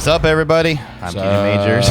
up, everybody? I'm Kenny Majors,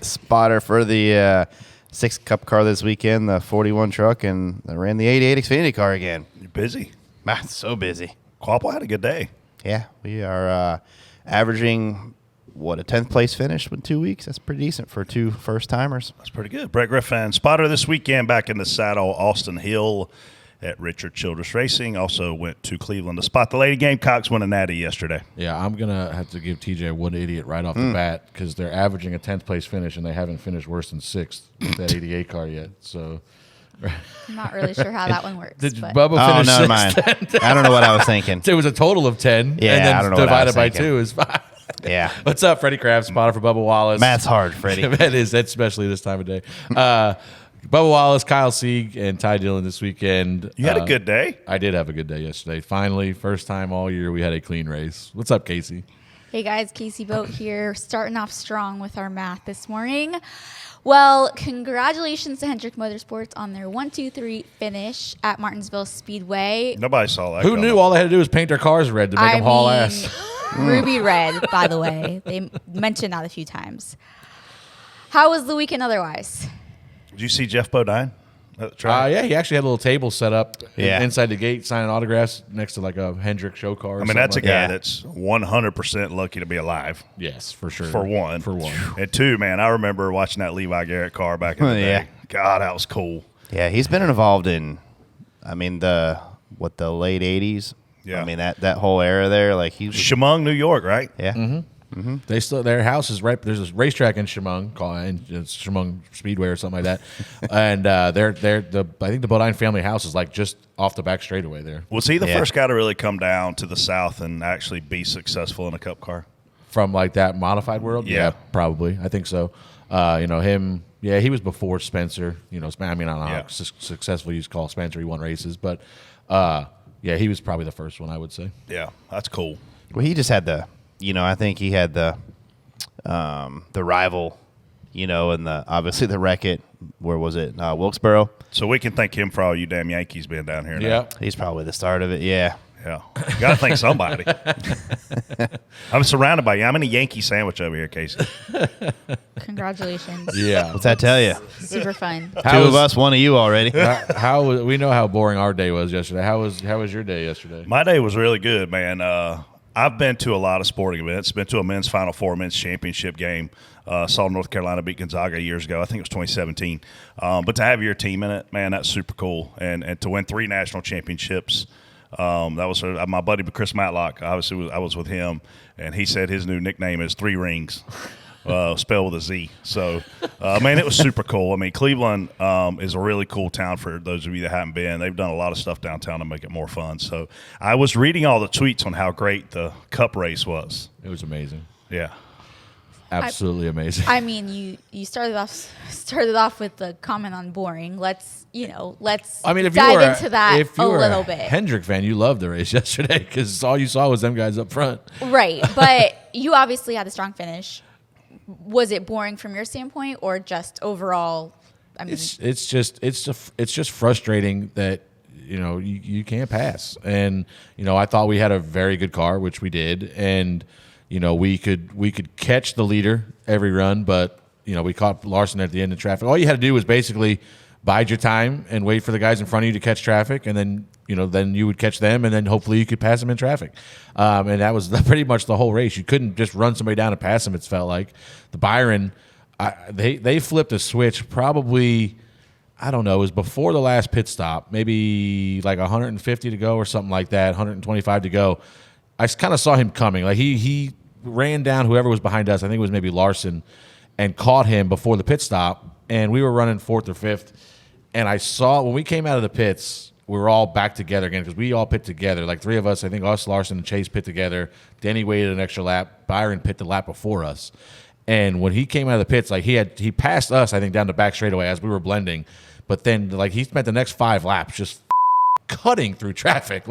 spotter for the 6th Cup car this weekend, the 41 truck, and I ran the 88 Xfinity car again. You're busy. Man, so busy. Kvapil had a good day. Yeah, we are averaging, a 10th place finish in 2 weeks. That's pretty decent for two first-timers. That's pretty good. Brett Griffin, spotter this weekend, back in the saddle. Austin Hill at Richard Childress Racing. Also went to Cleveland to spot the Lady Gamecocks win a natty yesterday. Yeah, I'm going to have to give TJ one idiot right off the bat because they're averaging a 10th place finish and they haven't finished worse than 6th with that 88 car yet. So I'm not really sure how that one works. Did but. Bubba finish never 6th? mind. I don't know what I was thinking. It was a total of 10. Yeah, and then I don't know what I was divided by thinking. 2 is 5. Yeah. What's up, Freddie Kraft, spotter for Bubba Wallace? Math's hard, Freddie. That is, especially this time of day. Bubba Wallace, Kyle Sieg, and Ty Dillon this weekend. You had a good day? I did have a good day yesterday. Finally, first time all year we had a clean race. What's up, Casey? Hey guys, Casey Boat here, starting off strong with our math this morning. Well, congratulations to Hendrick Motorsports on their 1-2-3 finish at Martinsville Speedway. Nobody saw that. Who knew all they had to do was paint their cars red to make them haul ass? Ruby red, by the way. They mentioned that a few times. How was the weekend otherwise? Did you see Jeff Bodine at the track? Yeah, he actually had a little table set up Yeah. inside the gate, signing autographs next to like a Hendrick show car. Or I mean, that's a something guy like that's 100% lucky to be alive. that. Yes, for sure. For one. For one. And two, man, I remember watching that Levi Garrett car back in the day. Yeah. God, that was cool. Yeah, he's been involved in, the late 80s. Yeah. I mean, that whole era there, like he was. Chemung, New York, right? Yeah. Mm-hmm. They still their house is right. There's a racetrack in Chemung called it's Chemung Speedway or something like that, and I think the Bodine family house is like just off the back straightaway there. Was he the Yeah. first guy to really come down to the South and actually be successful in a Cup car? From like that modified world, Yeah. probably. I think so. Him. Yeah, he was before Spencer. I don't know how successful you call Spencer. He won races, but yeah, he was probably the first one I would say. Yeah, that's cool. Well, he just had I think he had the rival, and obviously the wreck-it. Where was it? Wilkesboro. So we can thank him for all you damn Yankees being down here now. Yeah. He's probably the start of it. Yeah. Yeah. You got to thank somebody. I'm surrounded by you. I'm in a Yankee sandwich over here, Casey. Congratulations. Yeah. What's that tell you? Super fun. Two of us, one of you already. How we know how boring our day was yesterday. How was your day yesterday? My day was really good, man. I've been to a lot of sporting events. Been to a men's Final Four, men's championship game. Saw North Carolina beat Gonzaga years ago. I think it was 2017. But to have your team in it, man, that's super cool. And to win 3 national championships, that was my buddy Chris Matlock. Obviously, I was with him, and he said his new nickname is 3 Rings. Spelled with a Z. So, man, it was super cool. I mean, Cleveland is a really cool town for those of you that haven't been. They've done a lot of stuff downtown to make it more fun. So I was reading all the tweets on how great the Cup race was. It was amazing. Yeah. Absolutely amazing. I mean, you started off with the comment on boring. Let's dive into that if you a were little a bit. Hendrick fan, you loved the race yesterday because all you saw was them guys up front. Right, but you obviously had a strong finish. Was it boring from your standpoint, or just overall? I mean, It's just frustrating that you can't pass, and I thought we had a very good car, which we did, and we could catch the leader every run, but we caught Larson at the end of traffic. All you had to do was basically bide your time and wait for the guys in front of you to catch traffic, and then then you would catch them, and then hopefully you could pass them in traffic. And that was pretty much the whole race. You couldn't just run somebody down and pass them. It felt like the Byron, they flipped a switch probably. I don't know. It was before the last pit stop, maybe like 150 to go or something like that, 125 to go. I kind of saw him coming. Like he ran down whoever was behind us. I think it was maybe Larson, and caught him before the pit stop. And we were running 4th or 5th. And I saw when we came out of the pits, we were all back together again because we all pit together. Like 3 of us, I think us, Larson, and Chase pit together. Denny waited an extra lap. Byron pit the lap before us. And when he came out of the pits, like he passed us, I think, down the back straightaway as we were blending. But then like he spent the next 5 laps just cutting through traffic.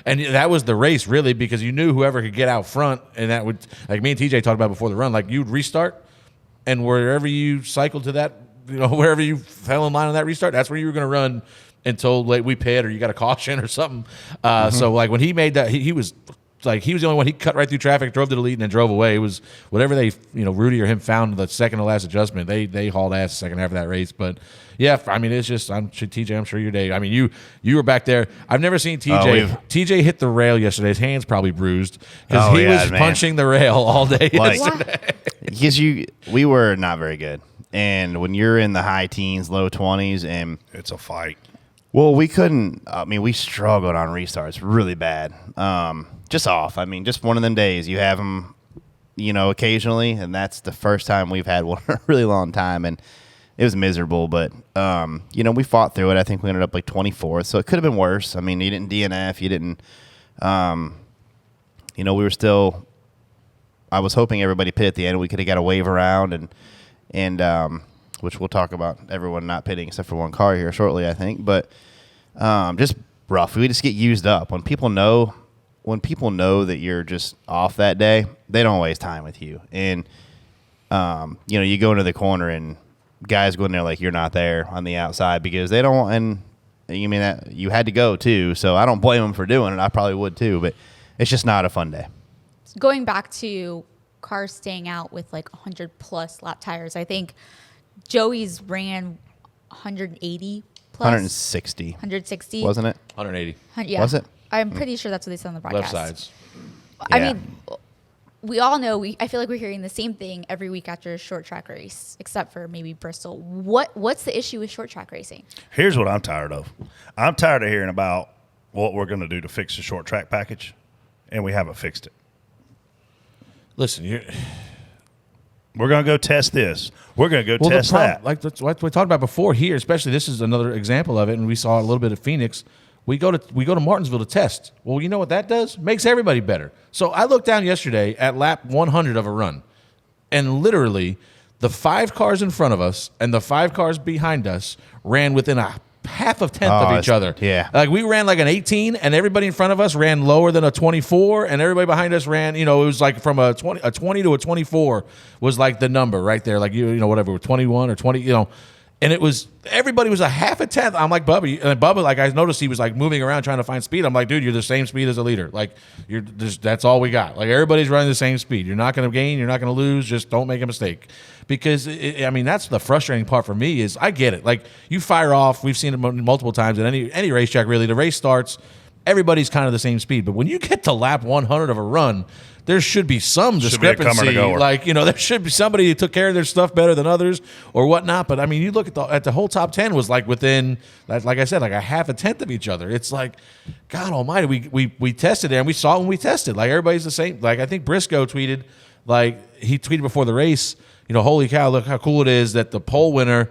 And that was the race really, because you knew whoever could get out front, and that would, like me and TJ talked about before the run, like you'd restart, and wherever you cycled to that, wherever you fell in line on that restart, that's where you were going to run until we pit or you got a caution or something. So like when he made that, he was like he was the only one. He cut right through traffic, drove to the lead, and then drove away. It was whatever they, Rudy or him found the second to last adjustment. They hauled ass the second half of that race. But yeah, I mean, it's just TJ. I'm sure your day. I mean, you were back there. I've never seen TJ. TJ hit the rail yesterday. His hands probably bruised because he was punching the rail all day yesterday. Because we were not very good, and when you're in the high teens, low 20s, and it's a fight. Well, we couldn't. I mean, we struggled on restarts really bad. Just off. I mean, just one of them days. You have them, occasionally, and that's the first time we've had one in a really long time, and it was miserable. But we fought through it. I think we ended up like 24th, so it could have been worse. I mean, you didn't DNF. You didn't. We were still. I was hoping everybody pit at the end. We could have got a wave around, and which we'll talk about everyone not pitting except for one car here shortly, I think. But just rough. We just get used up when people know that you're just off that day. They don't waste time with you, and you go into the corner and guys go in there like you're not there on the outside because they don't. And you mean that you had to go too, so I don't blame them for doing it. I probably would too, but it's just not a fun day. Going back to cars staying out with like 100+ lap tires, I think Joey's ran 180 plus. 160. 160. Wasn't it? 180. Yeah. Was it? I'm pretty sure that's what they said on the broadcast. Left sides. I Yeah. mean, we all know, I feel like we're hearing the same thing every week after a short track race, except for maybe Bristol. What's the issue with short track racing? Here's what I'm tired of. I'm tired of hearing about what we're going to do to fix the short track package, and we haven't fixed it. Listen, we're going to go test this. We're going to go test that. Like that's what we talked about before here, especially this is another example of it, and we saw a little bit of Phoenix. We go to Martinsville to test. Well, you know what that does? Makes everybody better. So I looked down yesterday at lap 100 of a run, and literally the 5 cars in front of us and the 5 cars behind us ran within a half of tenth of each other. Yeah. Like we ran like an 18 and everybody in front of us ran lower than a 24 and everybody behind us ran, it was like from a 20 to a 24 was like the number right there. Like, whatever, 21 or 20, and it was, everybody was a half a tenth. I'm like, Bubba, like I noticed he was like moving around trying to find speed. I'm like, dude, you're the same speed as a leader. Like that's all we got. Like everybody's running the same speed. You're not going to gain. You're not going to lose. Just don't make a mistake. Because, that's the frustrating part for me is I get it. Like you fire off. We've seen it multiple times at any racetrack, really. The race starts, everybody's kind of the same speed. But when you get to lap 100 of a run, there should be some discrepancy. There should be somebody who took care of their stuff better than others or whatnot. But, you look at the whole top 10 was like within, like I said, like a half a tenth of each other. It's like, God almighty, we tested it, and we saw it when we tested. Like, everybody's the same. Like, I think Briscoe tweeted, he tweeted before the race, holy cow, look how cool it is that the pole winner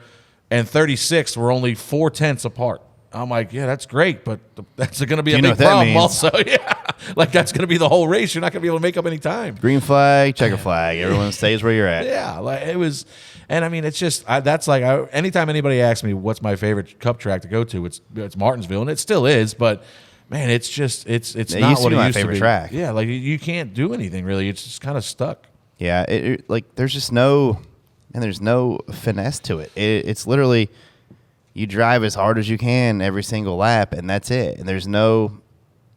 and 36th were only 4 tenths apart. I'm like, yeah, that's great, but that's going to be a big problem also. Yeah, like that's going to be the whole race. You're not going to be able to make up any time. Green flag, checker flag. Everyone stays where you're at. Yeah, like it was, and it's just that's like anytime anybody asks me what's my favorite Cup track to go to, it's Martinsville, and it still is. But man, it's just it's not what it used to be. My favorite track. Yeah, like you can't do anything really. It's just kind of stuck. Yeah, there's just there's no finesse to it. It's literally. You drive as hard as you can every single lap, and that's it. And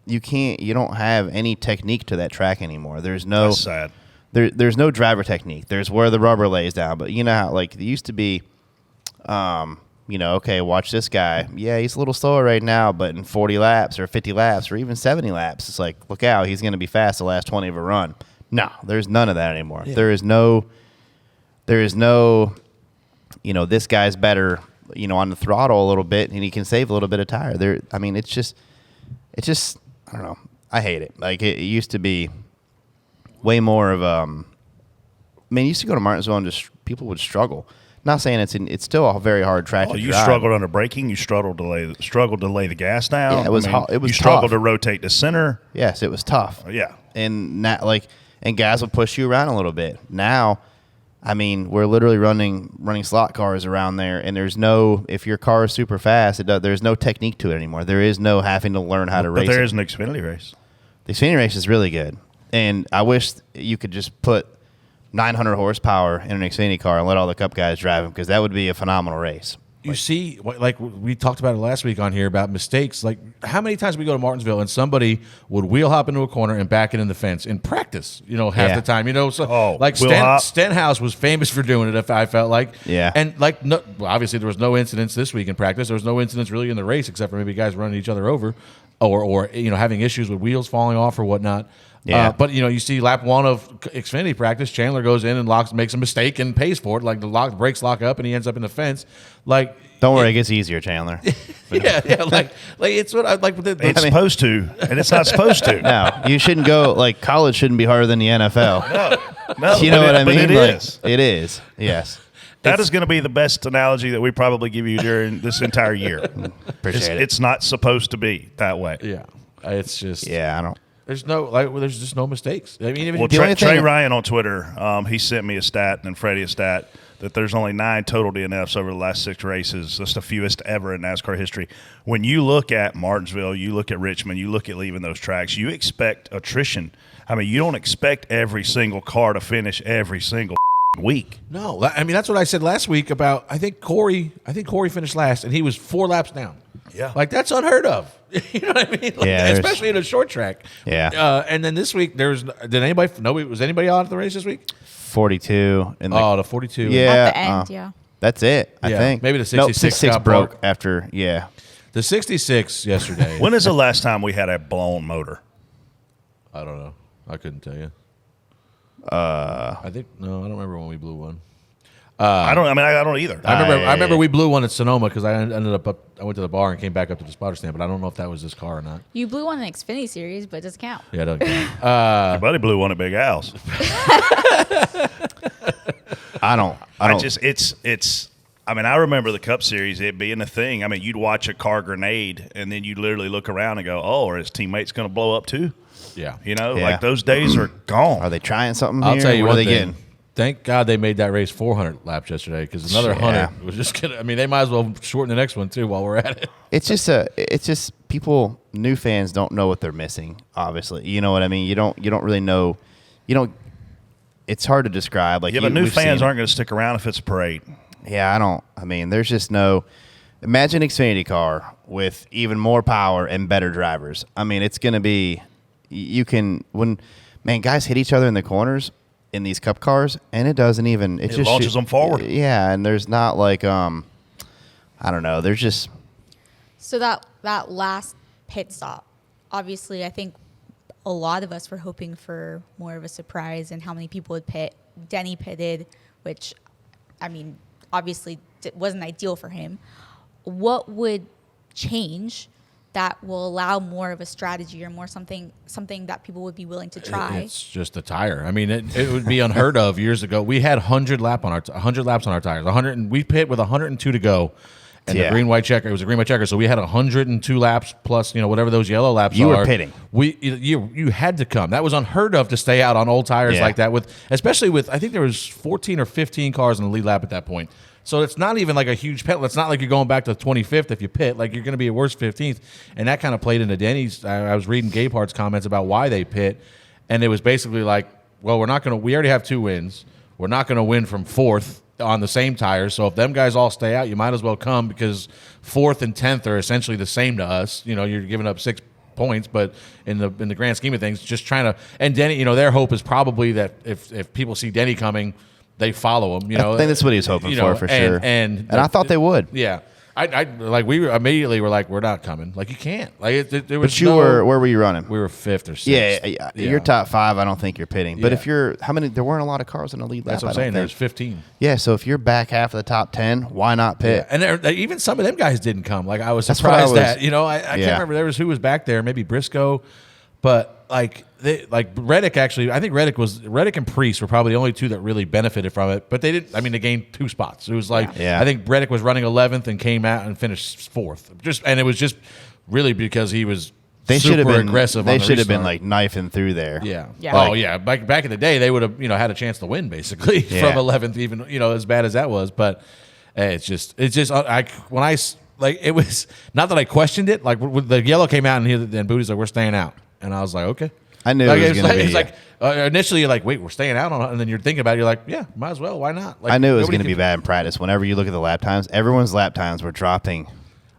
you don't have any technique to that track anymore. That's sad. There's no driver technique. There's where the rubber lays down. But you know how, it used to be, okay, watch this guy. Yeah, he's a little slower right now, but in 40 laps or 50 laps or even 70 laps, it's like, look out, he's going to be fast the last 20 of a run. No, there's none of that anymore. Yeah. There is no, this guy's better, on the throttle a little bit, and he can save a little bit of tire. It's just, I don't know. I hate it. Like it used to be way more of you used to go to Martinsville and just people would struggle. Not saying it's still a very hard track to drive. You struggled under braking. You struggled to lay the gas down. Yeah, it was you tough. Struggled to rotate the center. Yes, it was tough. Yeah, and and guys would push you around a little bit. Now, we're literally running slot cars around there, and there's no, if your car is super fast, there's no technique to it anymore. There is no having to learn how to race. But there is an Xfinity race. The Xfinity race is really good, and I wish you could just put 900 horsepower in an Xfinity car and let all the Cup guys drive them, because that would be a phenomenal race. You see, like we talked about it last week on here about mistakes. Like how many times we go to Martinsville and somebody would wheel hop into a corner and back it in the fence in practice. Half the time. So like Stenhouse was famous for doing it. If I felt like, and like obviously there was no incidents this week in practice. There was no incidents really in the race except for maybe guys running each other over, or having issues with wheels falling off or whatnot. Yeah. But you see lap 1 of Xfinity practice, Chandler goes in and makes a mistake and pays for it. Like the brakes lock up and he ends up in the fence. Like, don't worry, it gets easier, Chandler. yeah. Like it's what I like. It's supposed to, and it's not supposed to. No, you shouldn't go. Like college shouldn't be harder than the NFL. No, you know what I mean? But it is. It is. Yes. That is going to be the best analogy that we probably give you during this entire year. Appreciate it. It's not supposed to be that way. Yeah. It's just. Yeah, I don't. There's just no mistakes. I mean, even Trey Ryan on Twitter, he sent me a stat and Freddie a stat that there's only 9 total DNFs over the last 6 races. That's the fewest ever in NASCAR history. When you look at Martinsville, you look at Richmond, you look at leaving those tracks, you expect attrition. I mean, you don't expect every single car to finish every single week. No, I mean that's what I said last week about. I think Corey finished last, and he was 4 laps down. Yeah, like that's unheard of. You know what I mean? Especially in a short track. Yeah. And then this week was anybody out at the race this week? 42. The 42. Yeah. At the end, yeah. That's it. I think maybe the 66, 66 broke after. Yeah. The 66 yesterday. When is the last time we had a blown motor? I don't know. I couldn't tell you. I don't remember when we blew one. I don't either. I remember we blew one at Sonoma because I went to the bar and came back up to the spotter stand, but I don't know if that was this car or not. You blew one in the Xfinity Series, but it doesn't count. Yeah, it doesn't count. Your buddy blew one at Big Al's. I don't. I remember the Cup Series, it being a thing. I mean, you'd watch a car grenade, and then you'd literally look around and go, "Oh, are his teammates going to blow up too?" Yeah, like those days are gone. Are they trying something? I'll here? tell you what one are they thing. getting? Thank God they made that race 400 laps yesterday because another 100 was just gonna. I mean, they might as well shorten the next one too while we're at it. It's just people, new fans don't know what they're missing. Obviously, you know what I mean. You don't really know. It's hard to describe. Like, but new fans aren't going to stick around if it's a parade. Yeah, I don't. I mean, there's just no. Imagine Xfinity car with even more power and better drivers. I mean, it's going to be. Guys hit each other in the corners in these Cup cars, and it doesn't even. It just launches them forward. Yeah, and there's not like I don't know. There's just. So that last pit stop, obviously, I think a lot of us were hoping for more of a surprise and how many people would pit. Denny pitted, which, I mean, obviously wasn't ideal for him. What would change that will allow more of a strategy or more something that people would be willing to try? It's just a tire. I mean, it would be unheard of years ago. We had 100 laps on our tires. We pit with 102 to go. And the green-white checker, it was a green-white checker, so we had 102 laps plus, whatever those yellow laps are. You were pitting. You had to come. That was unheard of to stay out on old tires like that, especially with, I think there was 14 or 15 cars in the lead lap at that point. So it's not even like a huge pit. It's not like you're going back to 25th if you pit. Like, you're going to be at worst 15th. And that kind of played into Denny's. I was reading Gabehart's comments about why they pit, and it was basically like, well, we already have 2 wins. We're not going to win from 4th on the same tires, so if them guys all stay out, you might as well come because 4th and 10th are essentially the same to us. You're giving up 6 points, but in the grand scheme of things, just trying to. And Denny, their hope is probably that if people see Denny coming, they follow him. I think that's what he was hoping for sure. And I thought they would. Yeah. We immediately were like, we're not coming. Like, you can't. Like, there was. But where were you running? We were 5th or 6th. Yeah. You're top 5. I don't think you're pitting. But if you're, how many? There weren't a lot of cars in the lead lap. That's what I'm saying. There's 15. Yeah. So if you're back half of the top 10, why not pit? Yeah. And even some of them guys didn't come. Like, I was surprised that. I can't remember. There was who was back there. Maybe Briscoe, but Reddick actually. I think Reddick and Priest were probably the only 2 that really benefited from it. But they didn't. I mean, they gained 2 spots. It was like I think Reddick was running 11th and came out and finished 4th. And it was just really because he was. They should have been aggressive. They should have been like knifing through there. Yeah. Oh yeah. Back in the day, they would have had a chance to win basically from 11th, even as bad as that was. But it's just when I it was not that I questioned it. Like, when the yellow came out and Booty's like, we're staying out. And I was like, okay. I knew like, it was going to be. It's like initially you're like, wait, we're staying out on it, and then you're thinking about it. You're like, yeah, might as well. Why not? Like, I knew it was nobody going to be bad in practice. Whenever you look at the lap times, everyone's lap times were dropping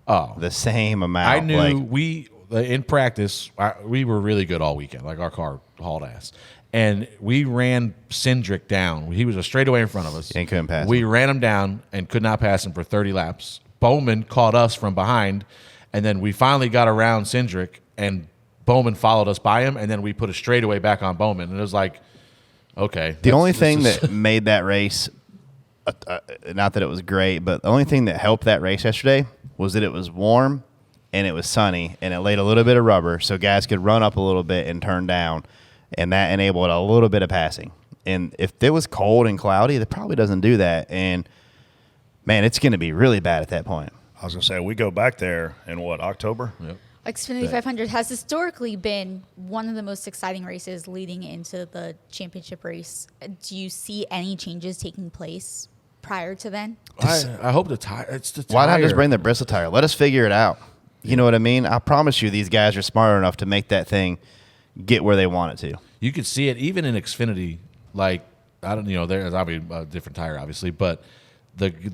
the same amount. I knew in practice, we were really good all weekend. Like our car hauled ass. And we ran Hendrick down. He was a straightaway in front of us. And couldn't pass We him. ran him down and could not pass him for 30 laps. Bowman caught us from behind, and then we finally got around Hendrick, and Bowman followed us by him, and then we put a straightaway back on Bowman. And it was like, okay. The only thing that made that race, not that it was great, but the only thing that helped that race yesterday was that it was warm and it was sunny, and it laid a little bit of rubber so guys could run up a little bit and turn down. And that enabled a little bit of passing. And if it was cold and cloudy, it probably doesn't do that. And, man, it's going to be really bad at that point. I was going to say, we go back there in what, October? Yep. Xfinity 500 has historically been one of the most exciting races leading into the championship race. Do you see any changes taking place prior to then? I hope the tire. It's the tire. Why not just bring the Bristol tire? Let us figure it out. You know what I mean? I promise you these guys are smart enough to make that thing get where they want it to. You could see it even in Xfinity. Like, I don't, there's obviously a different tire, obviously, but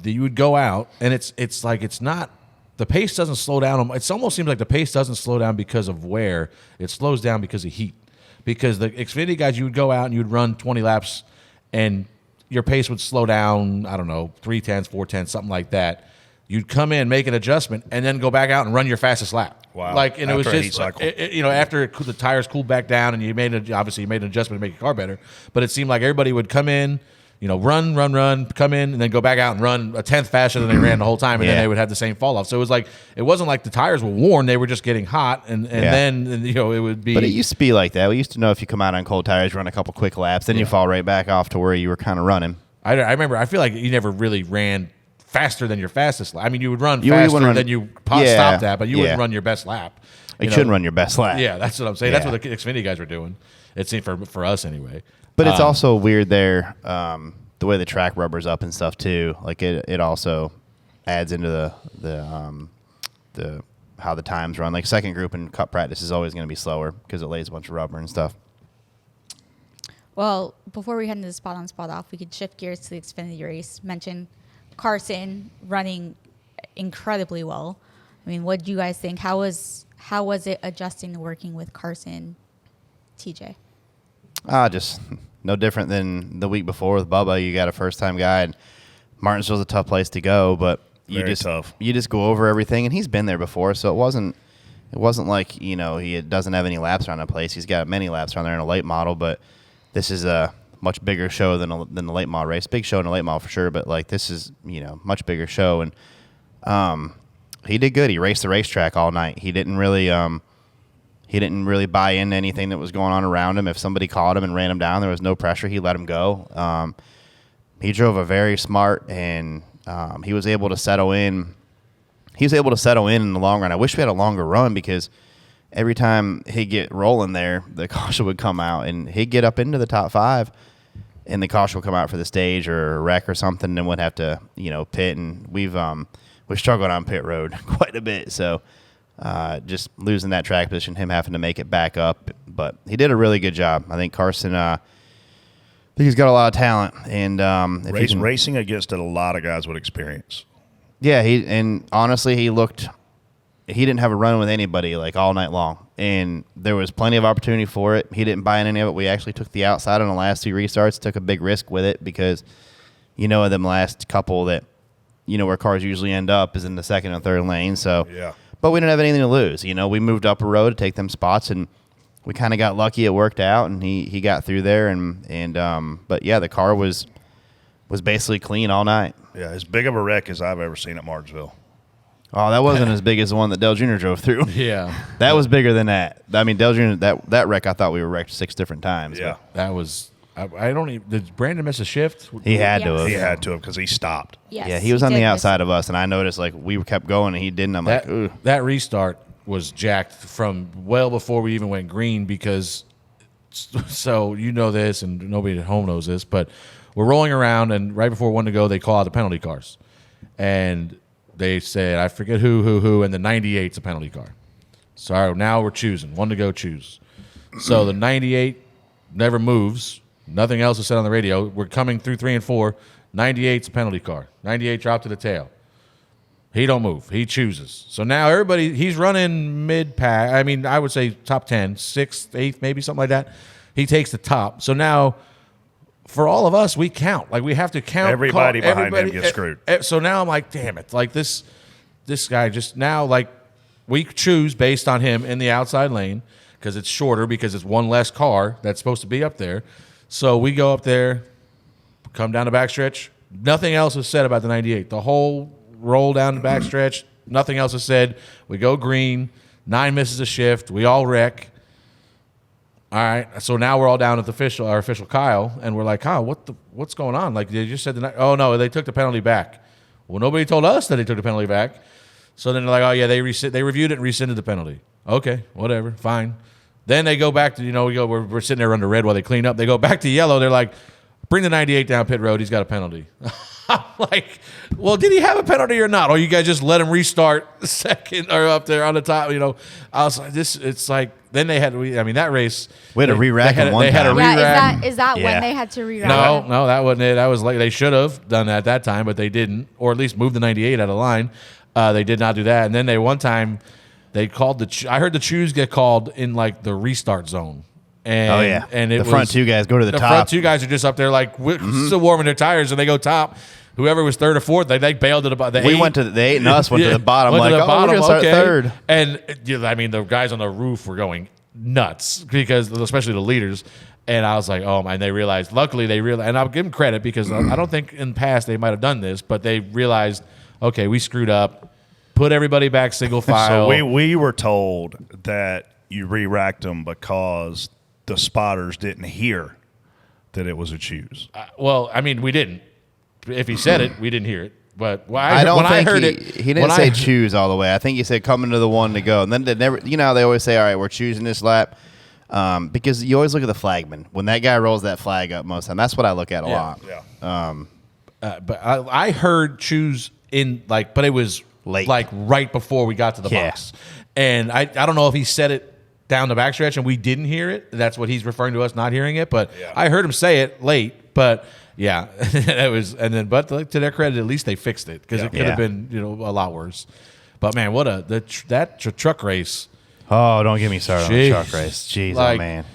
you would go out and it's like it's not. The pace doesn't slow down. It almost seems like the pace doesn't slow down because of wear. It slows down because of heat. Because the Xfinity guys, you would go out and you would run 20 laps, and your pace would slow down. I don't know, 3/10, 4/10, something like that. You'd come in, make an adjustment, and then go back out and run your fastest lap. Wow. Like, and After it was a heat just, cycle. after the tires cooled back down, and you made an adjustment to make your car better. But it seemed like everybody would come in, run, come in, and then go back out and run a 10th faster than they ran the whole time, and then they would have the same fall off. So it was like, it wasn't like the tires were worn; they were just getting hot, and then it would be. But it used to be like that. We used to know if you come out on cold tires, run a couple quick laps, then you fall right back off to where you were kind of running. I remember. I feel like you never really ran faster than your fastest lap. I mean, you would run faster than you stopped at, but you wouldn't run your best lap. You shouldn't run your best lap. Yeah, that's what I'm saying. That's what the Xfinity guys were doing. It seemed for us anyway. But it's also weird there, the way the track rubber's up and stuff too. Like it also adds into the how the times run. Like second group in Cup practice is always going to be slower because it lays a bunch of rubber and stuff. Well, before we head into the spot on, spot off, we could shift gears to the Xfinity race. Mention Carson running incredibly well. I mean, what do you guys think? How was it adjusting to working with Carson, TJ? Just no different than the week before with Bubba. You got a first-time guy, and Martinsville's a tough place to go, but you just go over everything, and he's been there before, so it wasn't like he doesn't have any laps around the place. He's got many laps around there in a late model, but this is a much bigger show than the late model race. Big show in the late model for sure, but like this is much bigger show, and he did good. He raced the racetrack all night. He didn't really buy into anything that was going on around him. If somebody caught him and ran him down, there was no pressure. He let him go. He drove a very smart, and he was able to settle in. He was able to settle in the long run. I wish we had a longer run because every time he'd get rolling there, the caution would come out, and he'd get up into the top 5, and the caution would come out for the stage or a wreck or something, and then would have to pit. And we've struggled on pit road quite a bit, so just losing that track position, him having to make it back up. But he did a really good job. I think Carson, I think he's got a lot of talent, and racing against a lot of guys with experience. Yeah, and honestly, he didn't have a run with anybody like all night long, and there was plenty of opportunity for it. He didn't buy in any of it. We actually took the outside on the last 2 restarts, took a big risk with it because them last couple that where cars usually end up is in the second and third lane. So yeah. But we didn't have anything to lose. We moved up a road to take them spots, and we kind of got lucky. It worked out, and he got through there. But yeah, the car was basically clean all night. Yeah, as big of a wreck as I've ever seen at Martinsville. Oh, that wasn't as big as the one that Dale Jr. drove through. Yeah, that was bigger than that. I mean, Dale Jr. that wreck, I thought we were wrecked 6 different times. Yeah, that was. I don't even. Did Brandon miss a shift? He had to Yes. have. he had to because he stopped. Yes, Yeah, he was on did the miss outside of us, and I noticed like we kept going, and he didn't. I'm like, ooh. That restart was jacked from well before we even went green because. So this, and nobody at home knows this, but we're rolling around, and right before 1 to go, they call out the penalty cars, and they said, I forget who, and the 98's a penalty car. So now we're choosing 1 to go, choose. So the 98 never moves. Nothing else is said on the radio. We're coming through 3 and 4. 98's a penalty car. 98 dropped to the tail. He don't move. He chooses. So now everybody, he's running mid-pack. I mean, I would say top 10, 6th, 8th, maybe something like that. He takes the top. So now, for all of us, we count. Like, we have to count. Everybody behind him gets screwed. So now I'm like, damn it. Like, this guy just now, like, we choose based on him in the outside lane because it's shorter, because it's one less car that's supposed to be up there. So we go up there, come down the backstretch. Nothing else is said about the 98. The whole roll down the backstretch, nothing else is said. We go green, 9 misses a shift. We all wreck. All right, so now we're all down at our official Kyle, and we're like, Kyle, what's going on? Like, they just said oh no, they took the penalty back. Well, nobody told us that they took the penalty back. So then they're like, oh yeah, they reviewed it and rescinded the penalty. Okay, whatever, fine. Then they go back to, we're sitting there under red while they clean up. They go back to yellow. They're like, bring the 98 down pit road. He's got a penalty. I'm like, well, did he have a penalty or not? Or you guys just let him restart second or up there on the top? I was like, it's like, then they had, that race. We had to re-rack him one time. They had a re-rack. Is that when they had to re-rack? No, that wasn't it. That was like, they should have done that at that time, but they didn't. Or at least move the 98 out of line. They did not do that. And then one time, they called I heard the choose get called in like the restart zone. And, and the front two guys go to the top. The front two guys are just up there like still warming their tires, and they go top. Whoever was third or fourth, they bailed to the bottom. We went to the 8 and us went to the bottom. Like, we're going to start third. And the guys on the roof were going nuts because, especially the leaders. And I was like, oh my! And they realized. Luckily, and I'll give them credit because I don't think in the past they might have done this, but they realized, okay, we screwed up. Put everybody back single file. So we were told that you re-racked them because the spotters didn't hear that it was a choose. We didn't. If he said it, we didn't hear it. But I heard it. He didn't say choose all the way. I think he said coming to the one to go. And then they never. They always say, all right, we're choosing this lap. Because you always look at the flagman. When that guy rolls that flag up most of the time, that's what I look at a lot. Yeah. But I heard choose in but it was late, like right before we got to the box. And I don't know if he said it down the backstretch and we didn't hear it. That's what he's referring to us not hearing it. But I heard him say it late. But yeah, it was. And then, but to their credit, at least they fixed it because it could have been a lot worse. But man, what that truck race. Oh, don't get me started on the truck race. Jeez, oh man.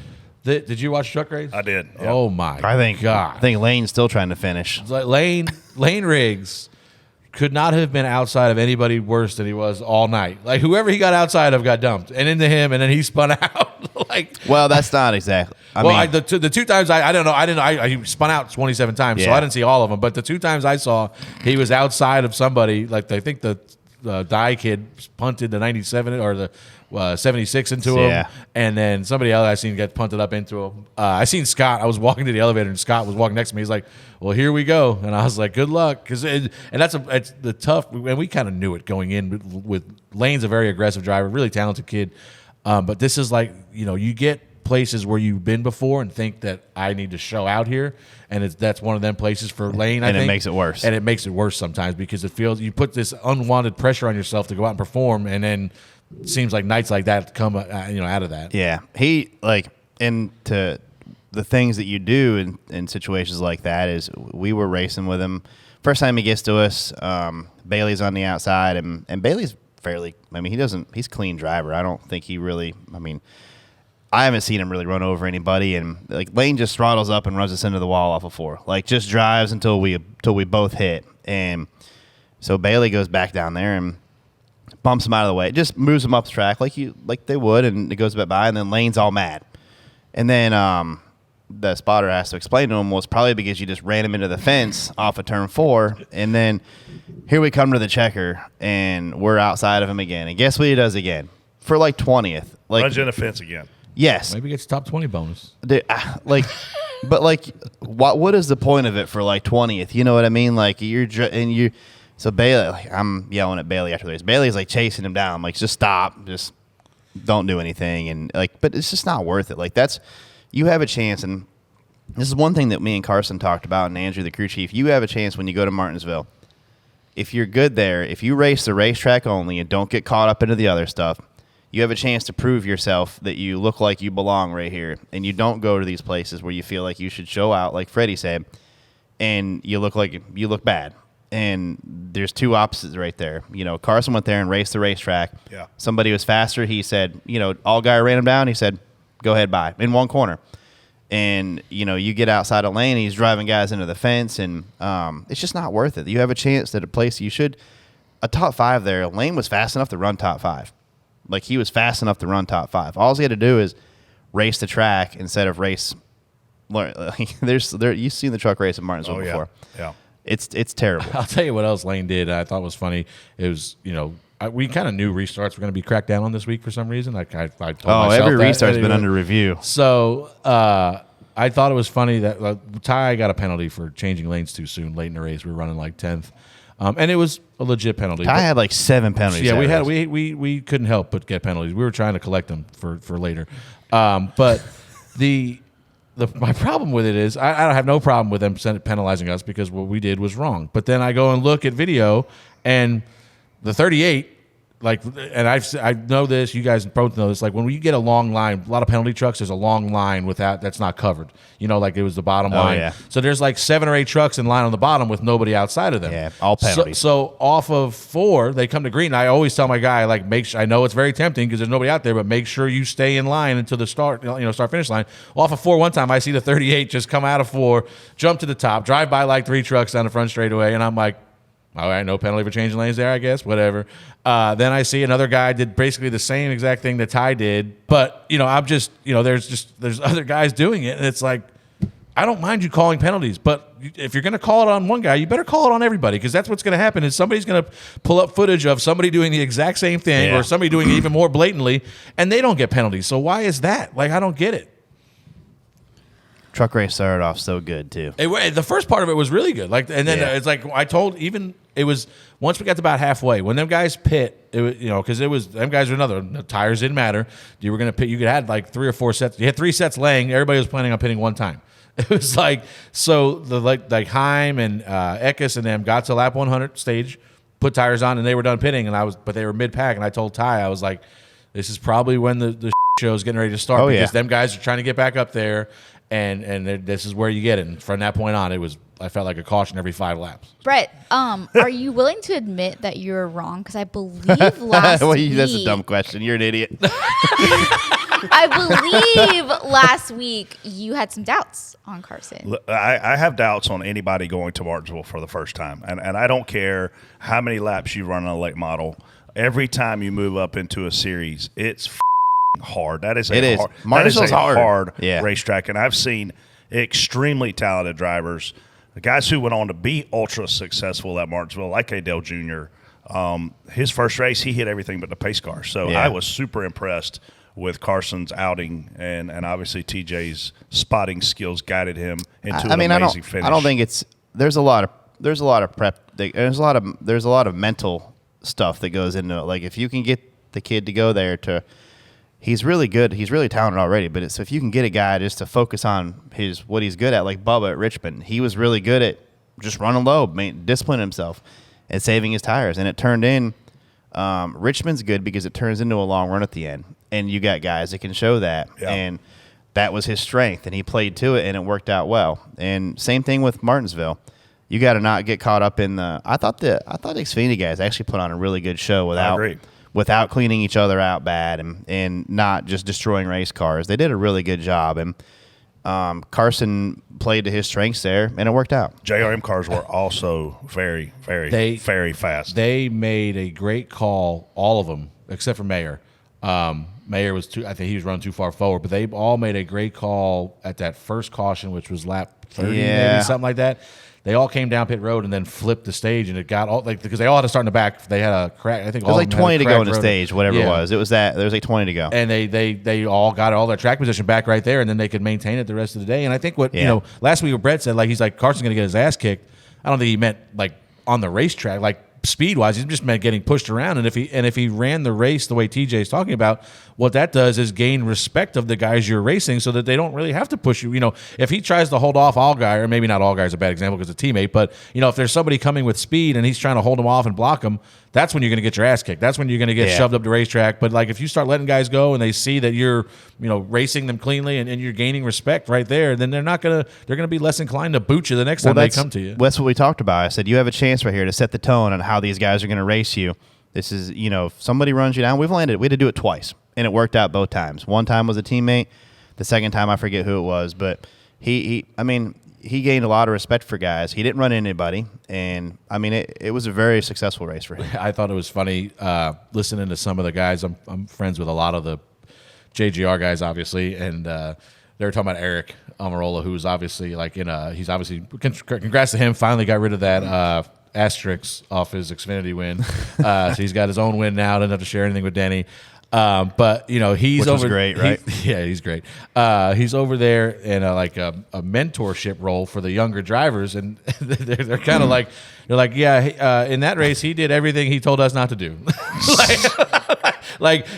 Did you watch truck race? I did. Yep. Oh my! God. I think Lane's still trying to finish. Lane Riggs could not have been outside of anybody worse than he was all night. Like, whoever he got outside of got dumped and into him, and then he spun out. Well, that's not exactly. I mean, the 2 times I don't know. He spun out 27 times, so I didn't see all of them. But the 2 times I saw, he was outside of somebody. Like, I think the Dye kid punted the 97 or the 76 into him, and then somebody else I seen get punted up into him. I seen Scott. I was walking to the elevator, and Scott was walking next to me. He's like, "Well, here we go," and I was like, "Good luck," and it's the tough. And we kind of knew it going in. With Lane's a very aggressive driver, really talented kid, but this is like you get places where you've been before and think that I need to show out here, and that's one of them places for Lane. I think it makes it worse, and it makes it worse sometimes because it feels you put this unwanted pressure on yourself to go out and perform, and then. Seems like nights like that come out of that. Yeah, he into the things that you do in situations like that is we were racing with him. First time he gets to us, Bailey's on the outside, and Bailey's fairly. He's a clean driver. I don't think he really. I haven't seen him really run over anybody, and Lane just throttles up and runs us into the wall off of 4. Just drives until we both hit, and so Bailey goes back down there and. Bumps him out of the way. It just moves him up the track like they would, and it goes by, and then Lane's all mad. And then the spotter has to explain to him, well, it's probably because you just ran him into the fence off of turn 4. And then here we come to the checker, and we're outside of him again. And guess what he does again? For 20th. Runs in the fence again. Yes. Maybe gets top 20 bonus. But what is the point of it for 20th? You know what I mean? So Bailey, I'm yelling at Bailey after this. Bailey's chasing him down. I'm like, just stop. Just don't do anything. And but it's just not worth it. You have a chance. And this is one thing that me and Carson talked about, and Andrew, the crew chief. You have a chance when you go to Martinsville. If you're good there, if you race the racetrack only and don't get caught up into the other stuff, you have a chance to prove yourself that you look like you belong right here, and you don't go to these places where you feel like you should show out, like Freddie said, and you look bad. And there's two opposites right there. You know, Carson went there and raced the racetrack. Yeah. Somebody was faster. He said, you know, all guy ran him down. He said, go ahead, bye, in one corner. And, you know, you get outside a lane, he's driving guys into the fence, and it's just not worth it. You have a chance at a place you should. A top 5 there, Lane was fast enough to run top 5. Like, he was fast enough to run top 5. All he had to do is race the track instead of race. You've seen the truck race in Martinsville before. Yeah. It's terrible. I'll tell you what else Lane did I thought was funny. It was, you know, we kind of knew restarts were going to be cracked down on this week for some reason. I told myself every that. restart's been under review. So I thought it was funny that Ty got a penalty for changing lanes too soon late in the race. We were running like 10th. And it was a legit penalty. Ty had like 7 penalties. Yeah, we couldn't help but get penalties. We were trying to collect them for later. But my problem with it is I don't have no problem with them penalizing us because what we did was wrong. But then I go and look at video, and the 38, like, and I know this, you guys both know this, like when we get a long line, a lot of penalty trucks, there's a long line that's not covered. You know, like it was the bottom line. Yeah. So there's like 7 or 8 trucks in line on the bottom with nobody outside of them. Yeah, all penalties. So off of 4, they come to green. I always tell my guy, like, I know it's very tempting because there's nobody out there, but make sure you stay in line until the start finish line. Off of 4 one time, I see the 38 just come out of 4, jump to the top, drive by like 3 trucks down the front straightaway, and I'm like, all right, no penalty for changing lanes there, I guess, whatever. Then I see another guy did basically the same exact thing that Ty did, but, you know, I'm just, you know, there's other guys doing it, and it's like, I don't mind you calling penalties, but if you're going to call it on one guy, you better call it on everybody, because that's what's going to happen is somebody's going to pull up footage of somebody doing the exact same thing or somebody doing it even more blatantly, and they don't get penalties. So why is that? Like, I don't get it. Truck race started off so good too. The first part of it was really good. Like, and then it's like I told it was once we got to about halfway when them guys pit. It was, you know, because it was them guys were the tires didn't matter. You were gonna pit. You could have like 3 or 4 sets. You had 3 sets laying. Everybody was planning on pitting one time. It was like so the like Heim and Eckes and them got to lap 100 stage, put tires on, and they were done pitting. But they were mid pack, and I told Ty I was like, this is probably when the show is getting ready to start because them guys are trying to get back up there. And this is where you get it. And from that point on, I felt like a caution every 5 laps. Brett, are you willing to admit that you're wrong? Because I believe last week... That's a dumb question. You're an idiot. I believe last week you had some doubts on Carson. I have doubts on anybody going to Martinsville for the first time. And I don't care how many laps you run on a late model. Every time you move up into a series, it's hard. That is Martinsville's hard racetrack, and I've seen extremely talented drivers, the guys who went on to be ultra successful at Martinsville, like Adele Jr. His first race, he hit everything but the pace car. So I was super impressed with Carson's outing, and obviously TJ's spotting skills guided him into an amazing finish. I don't think there's a lot of prep. There's a lot of mental stuff that goes into it. Like if you can get the kid to go there to. He's really good. He's really talented already. But if you can get a guy just to focus on what he's good at, like Bubba at Richmond, he was really good at just running low, disciplining himself, and saving his tires. And it turned in. Richmond's good because it turns into a long run at the end, and you got guys that can show that. Yeah. And that was his strength, and he played to it, and it worked out well. And same thing with Martinsville. You got to not get caught up in the. I thought the Xfinity guys actually put on a really good show without cleaning each other out bad and not just destroying race cars. They did a really good job, and Carson played to his strengths there, and it worked out. JRM cars were also very, very, very fast. They made a great call, all of them, except for Mayer. Mayer was I think he was running too far forward, but they all made a great call at that first caution, which was lap 30, maybe something like that. They all came down pit road and then flipped the stage, and it got all because they all had to start in the back. They had a crack. I think it was like 20 to go in the stage, whatever it was. It was that there was like 20 to go, and they all got all their track position back right there, and then they could maintain it the rest of the day. And I think last week what Brett said, like he's like Carson's going to get his ass kicked. I don't think he meant like on the racetrack, like speed-wise. He's just meant getting pushed around. And if he ran the race the way TJ is talking about, what that does is gain respect of the guys you're racing so that they don't really have to push you. You know, if he tries to hold off all guy, or maybe not all guy is a bad example because it's a teammate, but, you know, if there's somebody coming with speed and he's trying to hold him off and block him, that's when you're going to get your ass kicked. That's when you're going to get shoved up the racetrack. But, like, if you start letting guys go and they see that you're, you know, racing them cleanly and you're gaining respect right there, then they're going to be less inclined to boot you the next time they come to you. That's what we talked about. I said, you have a chance right here to set the tone on how these guys are going to race you. This is, you know, if somebody runs you down, we had to do it twice, and it worked out both times. One time was a teammate. The second time, I forget who it was, but he gained a lot of respect for guys. He didn't run anybody, and, I mean, it was a very successful race for him. I thought it was funny listening to some of the guys. I'm friends with a lot of the JGR guys, obviously, and they were talking about Eric Amarola, who's obviously he's obviously, congrats to him, finally got rid of that asterisk off his Xfinity win. So he's got his own win now, doesn't have to share anything with Denny. But, you know, he's Which was great, right? He's great. He's over there in a mentorship role for the younger drivers, and they're kind of like, in that race he did everything he told us not to do.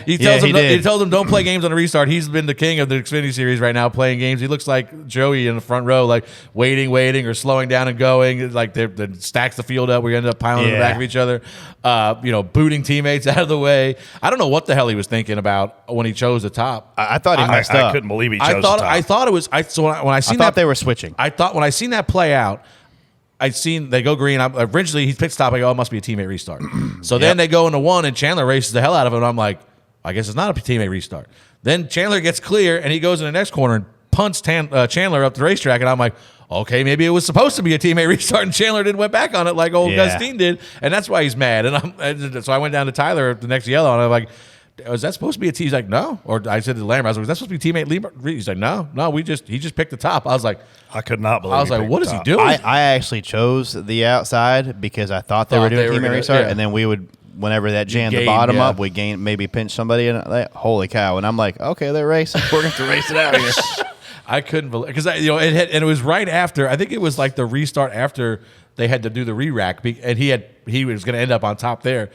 He tells them don't play games on a restart. He's been the king of the Xfinity Series right now, playing games. He looks like Joey in the front row, like waiting, or slowing down and going. Like they stacks the field up. We end up piling in the back of each other. Booting teammates out of the way. I don't know what the hell he was thinking about when he chose the top. I thought he messed up. I couldn't believe he chose the top. I thought it was. When I thought they were switching. I thought when I seen that play out, they go green. Originally, he pit stop. I go, it must be a teammate restart. So then they go into one, and Chandler races the hell out of him. And I'm like, I guess it's not a teammate restart. Then Chandler gets clear, and he goes in the next corner and punts Chandler up the racetrack. And I'm like, okay, maybe it was supposed to be a teammate restart, and Chandler didn't went back on it like old Gustine did, and that's why he's mad. And so I went down to Tyler, the next yellow, and I'm like, was that supposed to be a team? He's like, no. Or I said to Lambert, I was like, was that supposed to be teammate? He's like, no, he just picked the top. I was like, I could not believe. I was like, what is he doing? I actually chose the outside because I thought they were doing teammate restart, and then we would, whenever that jammed the bottom up, we maybe pinch somebody, and holy cow! And I'm like, okay, they're racing. We're going to race it out here. I couldn't believe, because it was right after. I think it was like the restart after they had to do the re-rack, and he was going to end up on top there.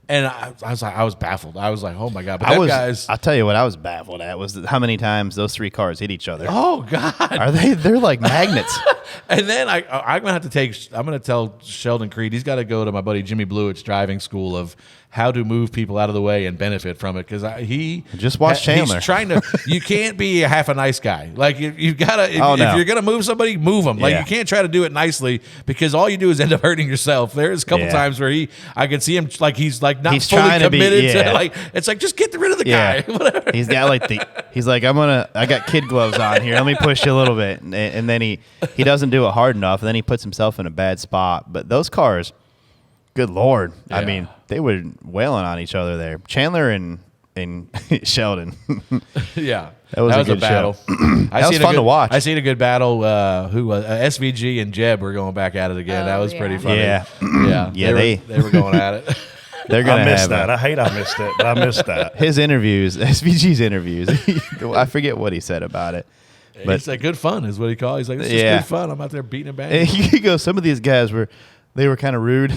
And I was baffled. I was like, oh my god! But I'll tell you what I was baffled at was how many times those three cars hit each other. Oh god! They're like magnets. And then I'm gonna tell Sheldon Creed he's got to go to my buddy Jimmy Blewett's driving school of how to move people out of the way and benefit from it, because he just watch Chandler. He's trying to. You can't be a half a nice guy. Like you've got to. If you're gonna move somebody, move them. Like you can't try to do it nicely, because all you do is end up hurting yourself. There's a couple times where I could see him like he's like not fully committed to like, it's like just get rid of the guy. Whatever. He's got he's like, I got kid gloves on here. Let me push you a little bit, and then he doesn't do it hard enough, and then he puts himself in a bad spot. But those cars, good Lord, I mean, they were wailing on each other there. Chandler and Sheldon. Yeah, that was a battle. That was fun to watch. I seen a good battle. SVG and Jeb were going back at it again. That was pretty funny. Yeah, they were going at it. They're gonna miss that. I hate I missed it, but I missed that. His interviews, SVG's interviews. I forget what he said about it. But it's like good fun is what he called. He's like, this is good fun. I'm out there beating and banging. And he goes, some of these guys were kind of rude.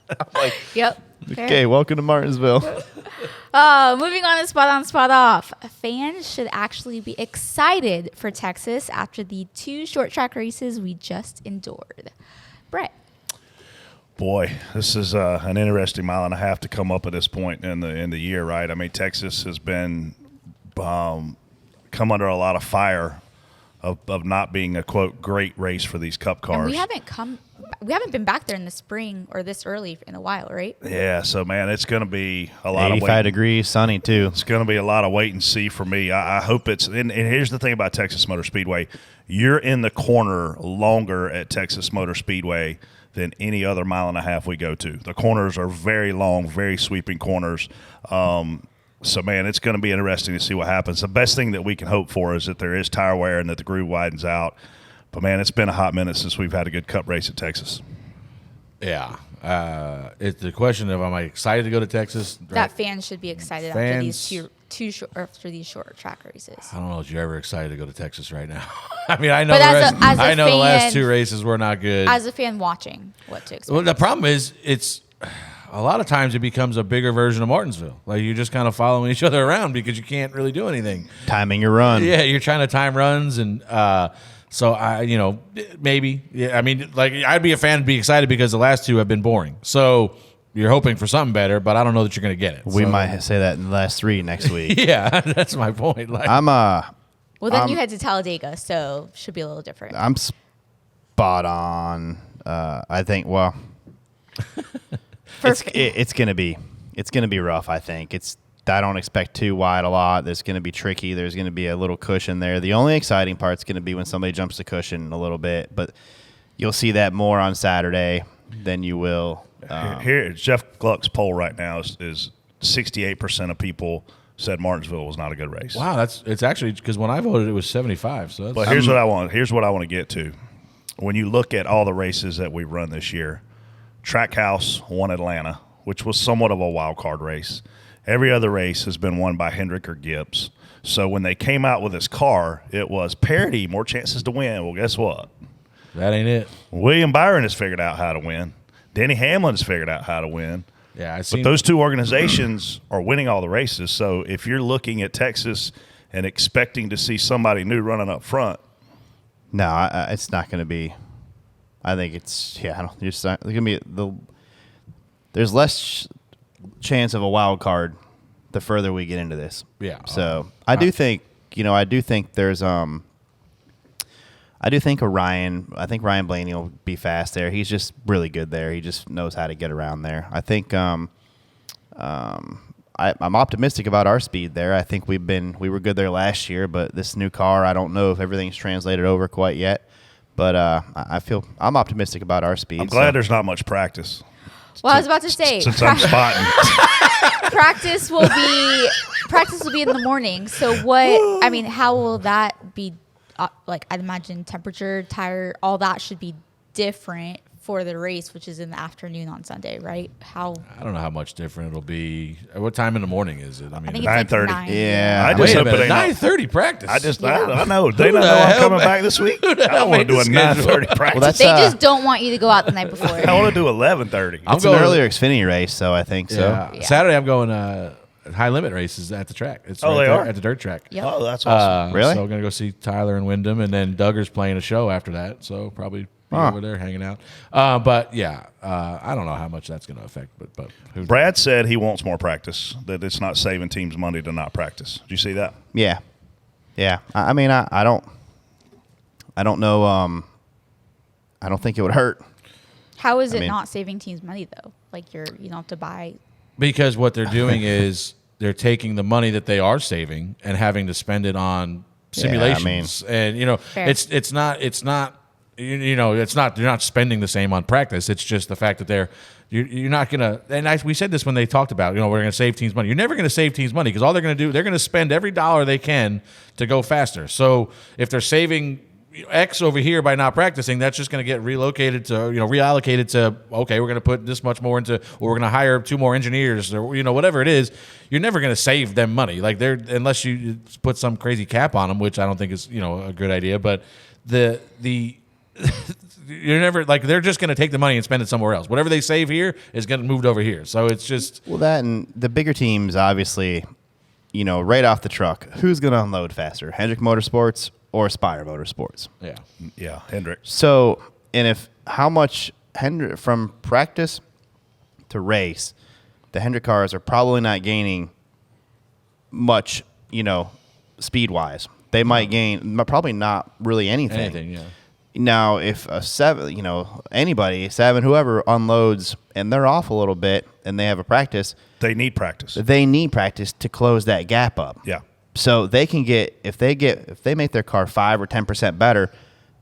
I'm like, yep. Okay, welcome to Martinsville. Moving on to spot on, spot off. Fans should actually be excited for Texas after the 2 short track races we just endured. Brett. Boy, this is an interesting mile and a half to come up at this point in the year, right? I mean, Texas has been come under a lot of fire of not being a quote great race for these Cup cars. And we haven't been back there in the spring or this early in a while, right? Yeah, so man, it's going to be a lot 85 degrees, sunny too. It's going to be a lot of wait and see for me. I hope it's and here's the thing about Texas Motor Speedway. You're in the corner longer at Texas Motor Speedway than any other mile and a half we go to. The corners are very long, very sweeping corners. So, man, it's going to be interesting to see what happens. The best thing that we can hope for is that there is tire wear and that the groove widens out. But, man, it's been a hot minute since we've had a good Cup race at Texas. Yeah. It's the question of, am I excited to go to Texas? That fans should be excited after these for these short track races. I don't know if you're ever excited to go to Texas right now. I mean, I know, But as a the last fan- 2 races were not good. As a fan watching, what to expect? Well, the problem is, it's a lot of times it becomes a bigger version of Martinsville. Like, you're just kind of following each other around because you can't really do anything. Timing your run. Yeah, you're trying to time runs, and so maybe. Yeah, I mean, like, I'd be a fan and be excited because the last 2 have been boring. So you're hoping for something better, but I don't know that you're going to get it. We might say that in the last 3 next week. Yeah, that's my point. Like, Well, then you head to Talladega, so should be a little different. I'm spot on. I think. Well, it's gonna be rough. I think I don't expect too wide a lot. There's gonna be tricky. There's gonna be a little cushion there. The only exciting part's gonna be when somebody jumps the cushion a little bit, but you'll see that more on Saturday than you will. Here, Jeff Gluck's poll right now is 68% of people said Martinsville was not a good race. wow, it's actually, because when I voted it was 75. So that's, But here's what I want. Here's what I want to get to. When you look at all the races that we've run this year, Trackhouse won Atlanta, which was somewhat of a wild card race. Every other race has been won by Hendrick or Gibbs. So when they came out with this car, it was parity, more chances to win. Well, guess what? that ain't it. William Byron has figured out how to win. Denny Hamlin has figured out how to win. Yeah, But those 2 organizations are winning all the races. So if you're looking at Texas and expecting to see somebody new running up front, No, it's not going to be. I think it's I don't. It's not going to be there's less chance of a wild card the further we get into this. Yeah. So I do think there's I think Ryan Blaney will be fast there. He's just really good there. He just knows how to get around there. I think I'm optimistic about our speed there. I think we were good there last year, but this new car, I don't know if everything's translated over quite yet. But I'm optimistic about our speed. I'm glad there's not much practice. Well, I was about to say, Since I'm spotting. practice will be in the morning. So how will that be? Like, I'd imagine temperature, tire, all that should be different for the race, which is in the afternoon on Sunday, right? I don't know how much different it'll be. What time in the morning is it? I mean, think it's 9:30. 9. Yeah. I just hope it ain't 9:30 practice. I know. They don't know I'm coming back this week. I don't want to do a 9:30 practice. They just don't want you to go out the night before. I want to do 11:30. It's an earlier Xfinity race, so I think so. Yeah. Saturday I'm going high limit races at the track. It's they there are? at the dirt track. Yep. Oh, that's awesome. Really? So I'm gonna go see Tyler and Wyndham, and then Duggar's playing a show after that. So probably be over there hanging out. But yeah, I don't know how much that's gonna affect. But who Brad said he wants more practice, that it's not saving teams money to not practice. Did you see that? Yeah. I mean, I don't know. I don't think it would hurt. How is it mean- not saving teams money though? Like you don't have to buy. Because what they're doing is they're taking the money that they are saving and having to spend it on simulations. And Fair. it's not you're not spending the same on practice. It's just the fact that you're not gonna. And we said this when they talked about we're gonna save teams money. You're never gonna save teams money because all they're gonna do, they're gonna spend every dollar they can to go faster. So if they're saving X over here by not practicing, that's just going to get relocated to, reallocated to, okay, we're going to put this much more into, or we're going to hire 2 more engineers, or, whatever it is. You're never going to save them money. Like, unless you put some crazy cap on them, which I don't think is, a good idea. But you're never, like, they're just going to take the money and spend it somewhere else. Whatever they save here is getting moved over here. So it's just. Well, that and the bigger teams, obviously, right off the truck, who's going to unload faster, Hendrick Motorsports or Spire Motorsports? Yeah. Yeah, Hendrick. So, and how much Hendrick from practice to race, the Hendrick cars are probably not gaining much, speed wise. They might gain, probably not really anything. Yeah. Now, if a 7, anybody, 7, whoever unloads and they're off a little bit and they have a practice, They need practice. they need practice to close that gap up. Yeah. So they can get if they make their car 5 or 10% better,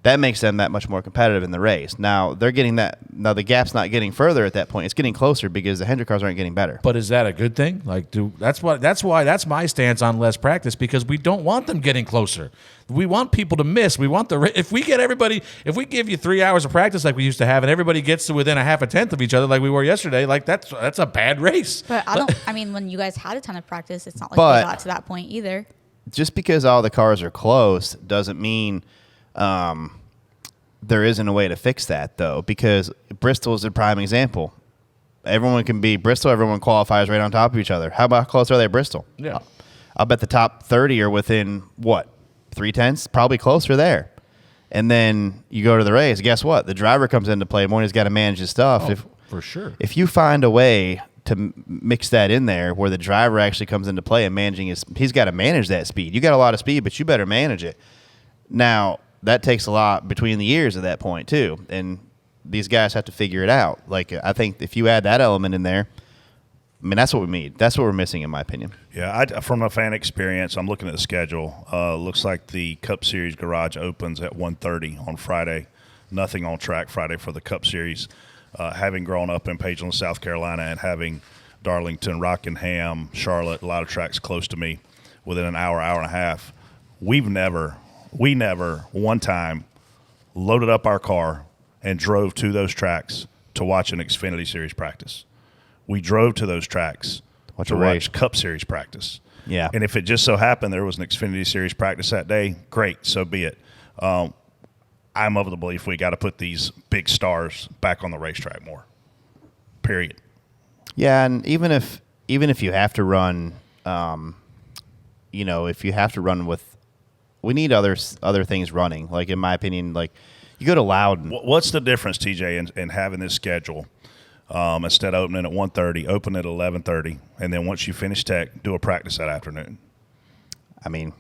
that makes them that much more competitive in the race. Now they're getting that. Now the gap's not getting further at that point. It's getting closer because the Hendrick cars aren't getting better. But is that a good thing? Like, that's why that's my stance on less practice, because we don't want them getting closer. We want people to miss. We want if we give you 3 hours of practice like we used to have, and everybody gets to within a half a tenth of each other like we were yesterday, like that's a bad race. But I mean, when you guys had a ton of practice, it's not like we got to that point either. Just because all the cars are close doesn't mean there isn't a way to fix that, though, because Bristol is a prime example. Everyone can be Bristol. Everyone qualifies right on top of each other. How close are they at Bristol? Yeah. I'll bet the top 30 are within, 3/10? Probably closer there. And then you go to the race. Guess what? The driver comes into play more. He's got to manage his stuff. For sure. If you find a way to mix that in there where the driver actually comes into play and he's got to manage that speed. You got a lot of speed, but you better manage it. Now, that takes a lot between the years at that point, too. And these guys have to figure it out. Like, I think if you add that element in there, I mean, that's what we need. That's what we're missing, in my opinion. Yeah, from a fan experience, I'm looking at the schedule. Looks like the Cup Series garage opens at 1:30 on Friday. Nothing on track Friday for the Cup Series. Having grown up in Pageland, South Carolina, and having Darlington, Rockingham, Charlotte, a lot of tracks close to me within an hour and a half, we never one time loaded up our car and drove to those tracks to watch an Xfinity Series practice. We drove to those tracks to watch Cup Series practice. Yeah. And if it just so happened there was an Xfinity Series practice that day, great, so be it. I'm of the belief we got to put these big stars back on the racetrack more. Period. Yeah, and even if you have to run, if you have to run with, we need other things running. Like, in my opinion, like, you go to Loudon. What's the difference, TJ, in having this schedule? Instead of opening at 1:30, open at 11:30, and then once you finish tech, do a practice that afternoon. I mean,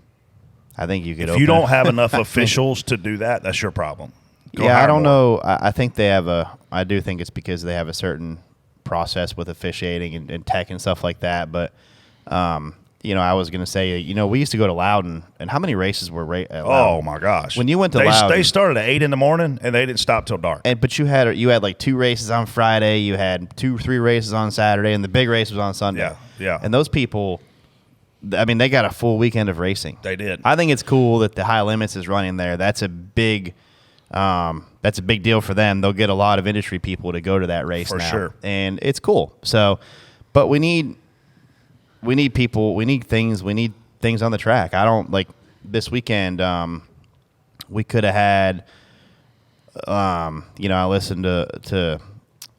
I think you could. If you don't have enough officials to do that, that's your problem. I don't know. I think they have I do think it's because they have a certain process with officiating and tech and stuff like that. But I was going to say, we used to go to Loudon, and how many races were at Loudon? Oh my gosh! When you went to Loudon, they started at 8 in the morning, and they didn't stop till dark. But you had like 2 races on Friday, you had 2-3 races on Saturday, and the big race was on Sunday. Yeah. And those people, I mean, they got a full weekend of racing. They did. I think it's cool that the High Limits is running there. That's a big deal for them. They'll get a lot of industry people to go to that race for now. Sure. And it's cool. So, but we need people. We need things. We need things on the track. I don't like this weekend. We could have had. I listened to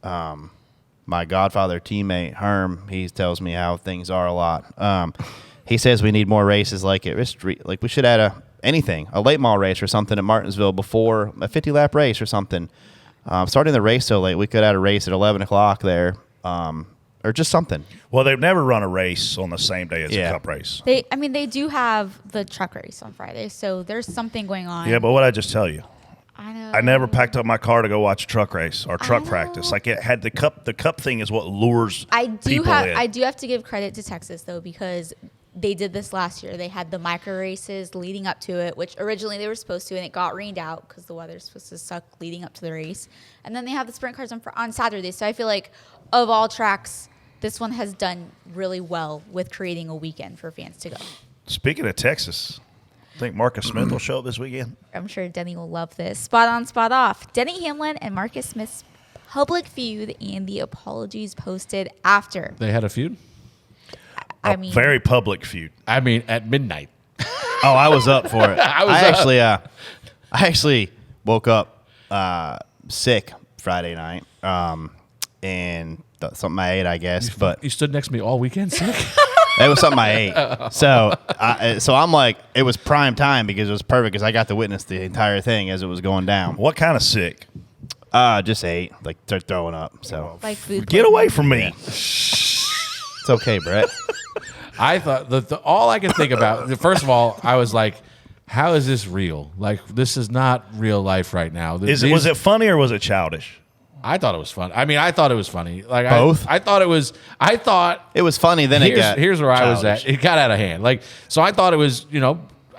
my Godfather teammate Herm. He tells me how things are a lot. He says we need more races like it. Like we should add a late model race or something at Martinsville before a 50-lap race or something. Starting the race so late, we could add a race at 11 o'clock there. Or just something. Well, they've never run a race on the same day as a Cup race. They do have the truck race on Friday, so there's something going on. Yeah, but what I just tell you, I know. I never packed up my car to go watch a truck race or truck practice. Like, it had the cup. The cup thing is what lures people in. I do have to give credit to Texas though, because they did this last year. They had the micro races leading up to it, which originally they were supposed to, and it got rained out because the weather's supposed to suck leading up to the race. And then they have the sprint cars on Saturday. So I feel like of all tracks, this one has done really well with creating a weekend for fans to go. Speaking of Texas, I think Marcus Smith will show up this weekend. I'm sure Denny will love this. Spot on, spot off. Denny Hamlin and Marcus Smith's public feud and the apologies posted after. They had a feud? I mean, very public feud. I mean, at midnight. Oh, I was up for it. I actually woke up sick Friday night, and something I ate, I guess. But you stood next to me all weekend sick? it was something I ate. So I'm like, it was prime time because it was perfect because I got to witness the entire thing as it was going down. What kind of sick? Just ate, like start throwing up. So like food. Get away from me. Yeah. It's okay, Brett. I thought all I could think about, first of all, I was like, how is this real? Like, this is not real life right now. Was it funny or was it childish? I thought it was fun. I mean, I thought it was funny. Like both. I thought it was funny. Then it got here's where childish. I was at. It got out of hand. Like, so I thought it was,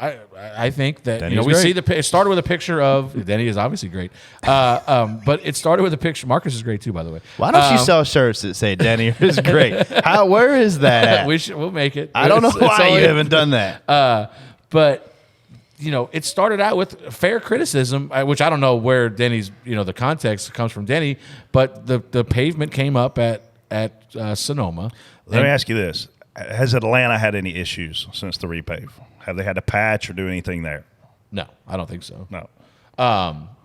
I think that Denny's we great. see it started with a picture of Denny is obviously great, but it started with a picture. Marcus is great too, by the way. Why don't you sell shirts that say Denny is great? Where is that at? We'll make it. I don't know why you only- haven't done that. But it started out with fair criticism, which I don't know where Denny's the context comes from Denny, but the pavement came up at Sonoma. Let me ask you this: has Atlanta had any issues since the repave? Have they had to patch or do anything there? No, I don't think so. No.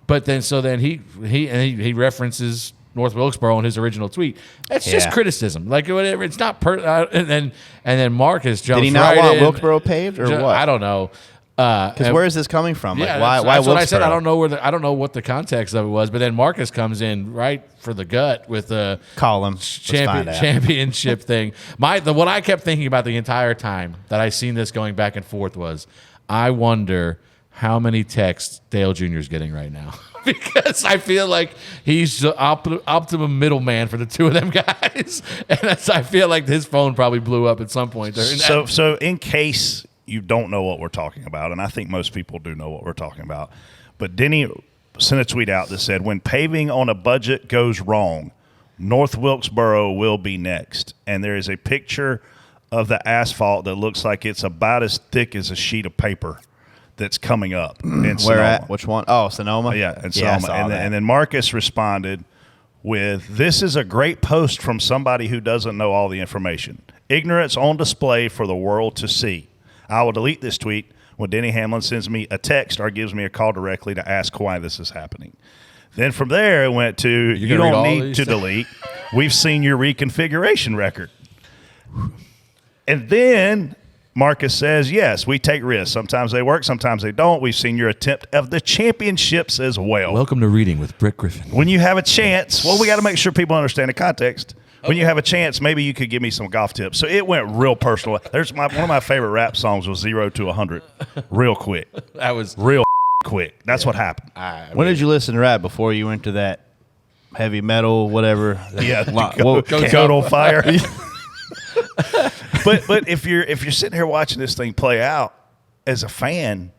But then he references North Wilkesboro in his original tweet. That's just Yeah. criticism. Like whatever. It's not and then Marcus jumps. Did he not right want in. Wilkesboro paved or what? I don't know. Because where is this coming from? Like, why that's what I said. Wilkesboro? I don't know what the context of it was. But then Marcus comes in right for the gut with the Call him. Let's find out. championship thing. What I kept thinking about the entire time that I seen this going back and forth was, I wonder how many texts Dale Jr. is getting right now. Because I feel like he's the optimum middleman for the two of them guys. And I feel like his phone probably blew up at some point during that. So in case you don't know what we're talking about, and I think most people do know what we're talking about, but Denny sent a tweet out that said, when paving on a budget goes wrong, North Wilkesboro will be next. And there is a picture of the asphalt that looks like it's about as thick as a sheet of paper that's coming up. In Where at? Which one? Oh, Sonoma? Yeah, in I Sonoma. saw that. And then Marcus responded with, this is a great post from somebody who doesn't know all the information. Ignorance on display for the world to see. I will delete this tweet when Denny Hamlin sends me a text or gives me a call directly to ask why this is happening. Then from there, it went to, you gonna read don't all need these to things? delete. We've seen your reconfiguration record. And then Marcus says, yes, we take risks. Sometimes they work, sometimes they don't. We've seen your attempt of the championships as well. Welcome to Reading with Britt Griffin. When you have a chance, well, we got to make sure people understand the context. When you have a chance, maybe you could give me some golf tips. So it went real personal. One of my favorite rap songs was 0 to 100, real quick. That was Real quick. That's what happened. When did you listen to rap before you went to that heavy metal, whatever? Yeah, Well, Goat on fire. But if you're sitting here watching this thing play out as a fan,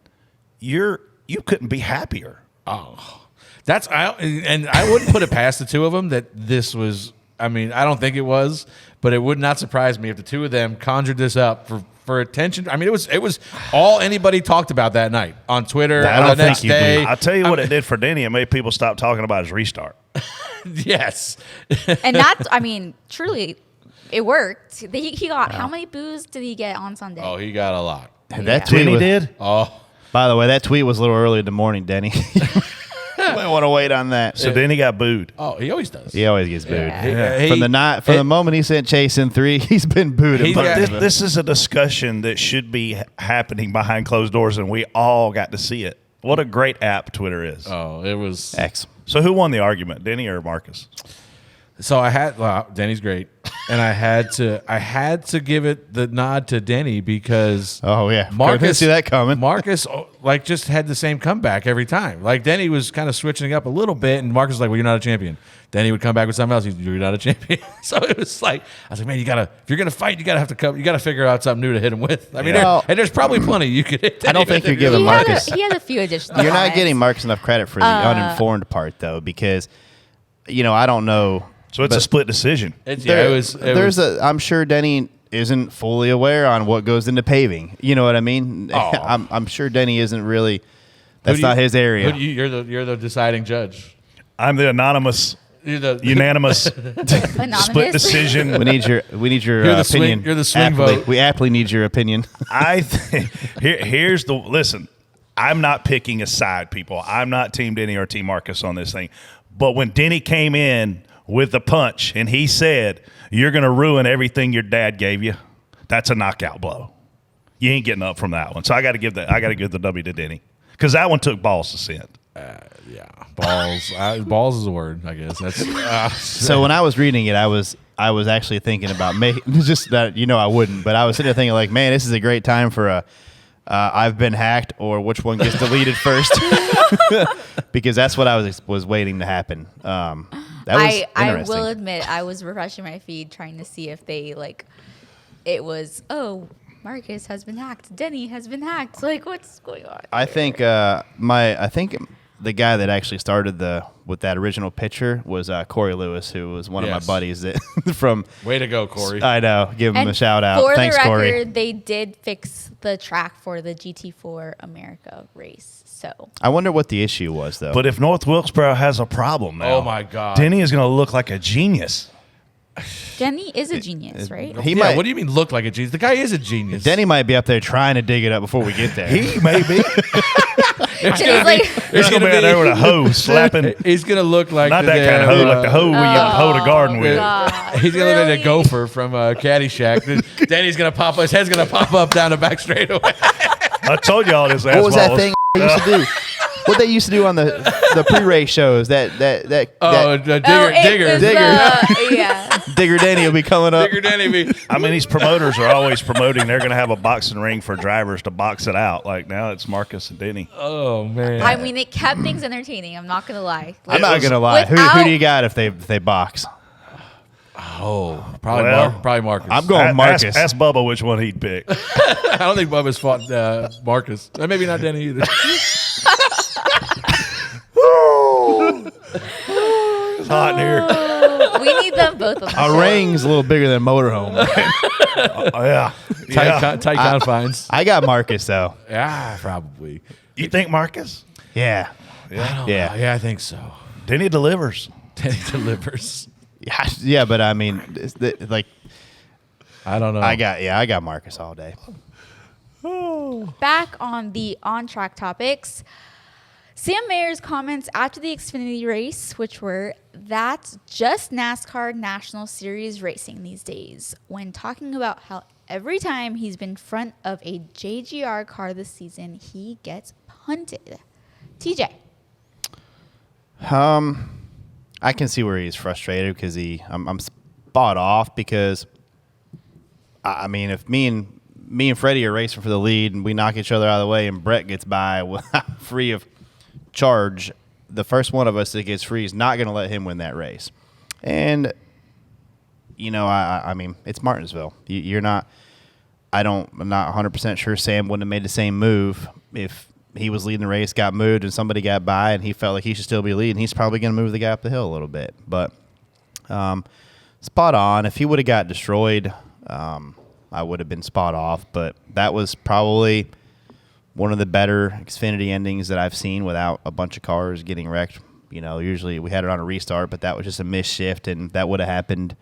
you couldn't be happier. and I wouldn't put it past the two of them that this was. I mean, I don't think it was, but it would not surprise me if the two of them conjured this up for attention. I mean, it was all anybody talked about that night on Twitter. I don't the next think you day. I'll tell you what it did for Denny. It made people stop talking about his restart. Yes, And that's, I mean, truly, it worked. He got, how many boos did he get on Sunday? oh, he got a lot. that tweet Denny was, did? Oh, By the way, that tweet was a little early in the morning, Denny. You might want to wait on that. So Denny got booed. he always does. He always gets booed. Yeah. From the moment he sent Chase in 3, he's been booed. He a bunch got- of them. This is a discussion that should be happening behind closed doors, and we all got to see it. What a great app Twitter is. Oh, it was. X. So who won the argument, Denny or Marcus? So Denny's great, and I had to give it the nod to Denny because Oh yeah, couldn't Marcus see that coming. Marcus just had the same comeback every time. Like Denny was kind of switching up a little bit, and Marcus was like, "Well, you're not a champion." Denny would come back with something else. You're not a champion. So it was like I was like, "Man, if you're gonna fight, you gotta figure out something new to hit him with." I mean, Yeah. there's probably plenty you could hit. I don't Denny think you're with. giving Marcus. He had a few additional You're not comments. getting Marcus enough credit for the uninformed part though, because I don't know. So it's a split decision. I'm sure Denny isn't fully aware on what goes into paving. You know what I mean? Oh. I'm sure Denny isn't really. That's not his area. You're the deciding judge. I'm the anonymous, You're the unanimous Anonymous. split decision. we need your You're the swing- opinion. you're the swing Aptly. vote. We aptly need your opinion. Here's the listen. I'm not picking a side, people. I'm not Team Denny or Team Marcus on this thing. But when Denny came in with the punch and he said, "You're going to ruin everything your dad gave you," that's a knockout blow. You ain't getting up from that one. So I got to give the W to Denny because that one took balls to send. Yeah, balls. Balls is a word, I guess. That's So when I was reading it, I was actually thinking about just that. I wouldn't, but I was sitting there thinking like, man, this is a great time for a I've been hacked or which one gets deleted first, because that's what I was waiting to happen. That was I interesting. will admit I was refreshing my feed trying to see if they it was Marcus has been hacked. Denny has been hacked. Like, what's going on? I think the guy that actually started with that original picture was Corey Lewis, who was one of my buddies that from. Way to go, Corey! I know. Give him And a shout out. For Thanks, the record, Corey. they did fix the track for the GT4 America race. So I wonder what the issue was, though. But if North Wilkesboro has a problem now, Oh my God, Denny is going to look like a genius. Denny is a genius, right? He might. What do you mean look like a genius? The guy is a genius. Denny might be up there trying to dig it up before we get there. He may be. Denny's like, He's going to be out there with a hoe slapping. He's gonna look like Not that kind of hoe, like the hoe we hoe the garden with. God, He's gonna look like really? a gopher from Caddyshack. Danny's gonna pop. His head's gonna pop up down the back straightaway. I told y'all this. What was that thing they used to do? What they used to do on the pre-race shows? The digger. Yeah. Digger Denny will be coming up. Digger Denny. I mean, these promoters are always promoting they're going to have a boxing ring for drivers to box it out. Like now it's Marcus and Denny. Oh man. I mean, it kept things entertaining. I'm not gonna lie. I'm not gonna lie. Who do without- you got if they box? Probably Well, probably Marcus. I'm going Marcus. Ask Bubba which one he'd pick. I don't think Bubba's fought Marcus. Maybe not Denny either. It's hot in here. We need them both on the A show. ring's a little bigger than a motorhome. Oh, yeah. Tight confines. I got Marcus though. Yeah, probably. You think Marcus? Yeah. Yeah. Yeah, I think so. Denny delivers. Denny delivers. Yeah, but I mean, like I don't know. I got Marcus all day. Back on the on-track topics, Sam Mayer's comments after the Xfinity race, which were, "That's just NASCAR National Series racing these days," when talking about how every time he's been front of a JGR car this season, he gets punted. TJ. I can see where he's frustrated because I'm spot off because I mean if me and Freddie are racing for the lead and we knock each other out of the way and Brett gets by free of charge, the first one of us that gets free is not going to let him win that race. And you know, I mean it's Martinsville. I'm not 100% sure Sam wouldn't have made the same move if he was leading the race, got moved, and somebody got by, and he felt like he should still be leading. He's probably going to move the guy up the hill a little bit. But spot on. If he would have got destroyed, I would have been spot off. But that was probably one of the better Xfinity endings that I've seen without a bunch of cars getting wrecked. You know, usually we had it on a restart, but that was just a missed shift, and that would have happened.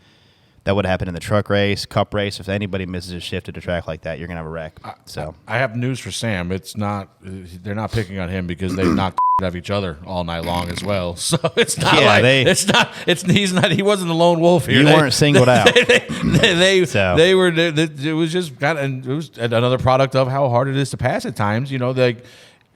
That would have happened in the truck race, cup race. If anybody misses a shift at a track like that, you're gonna have a wreck. So I have news for Sam. It's not. They're not picking on him because they've knocked out of each other all night long as well. So it's not Yeah, like they- it's not. It's he's not. He wasn't the lone wolf here. you weren't singled out. They were. It was just it was another product of how hard it is to pass at times. You know, like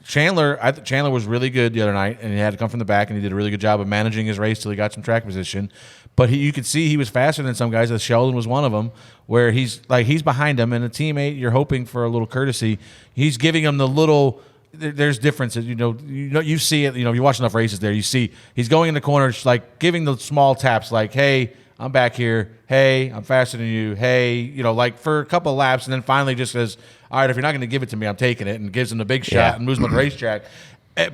Chandler. Chandler was really good the other night, and he had to come from the back, and he did a really good job of managing his race till he got some track position. But you could see he was faster than some guys. Sheldon was one of them, where he's behind him, and a teammate, you're hoping for a little courtesy. He's giving him the little. There's differences, you see it. You know, you watch enough races there. You see he's going in the corner, like giving the small taps, like, "Hey, I'm back here. Hey, I'm faster than you. Hey," like for a couple of laps, and then finally just says, "All right, if you're not going to give it to me, I'm taking it," and gives him the big shot and moves him on the racetrack.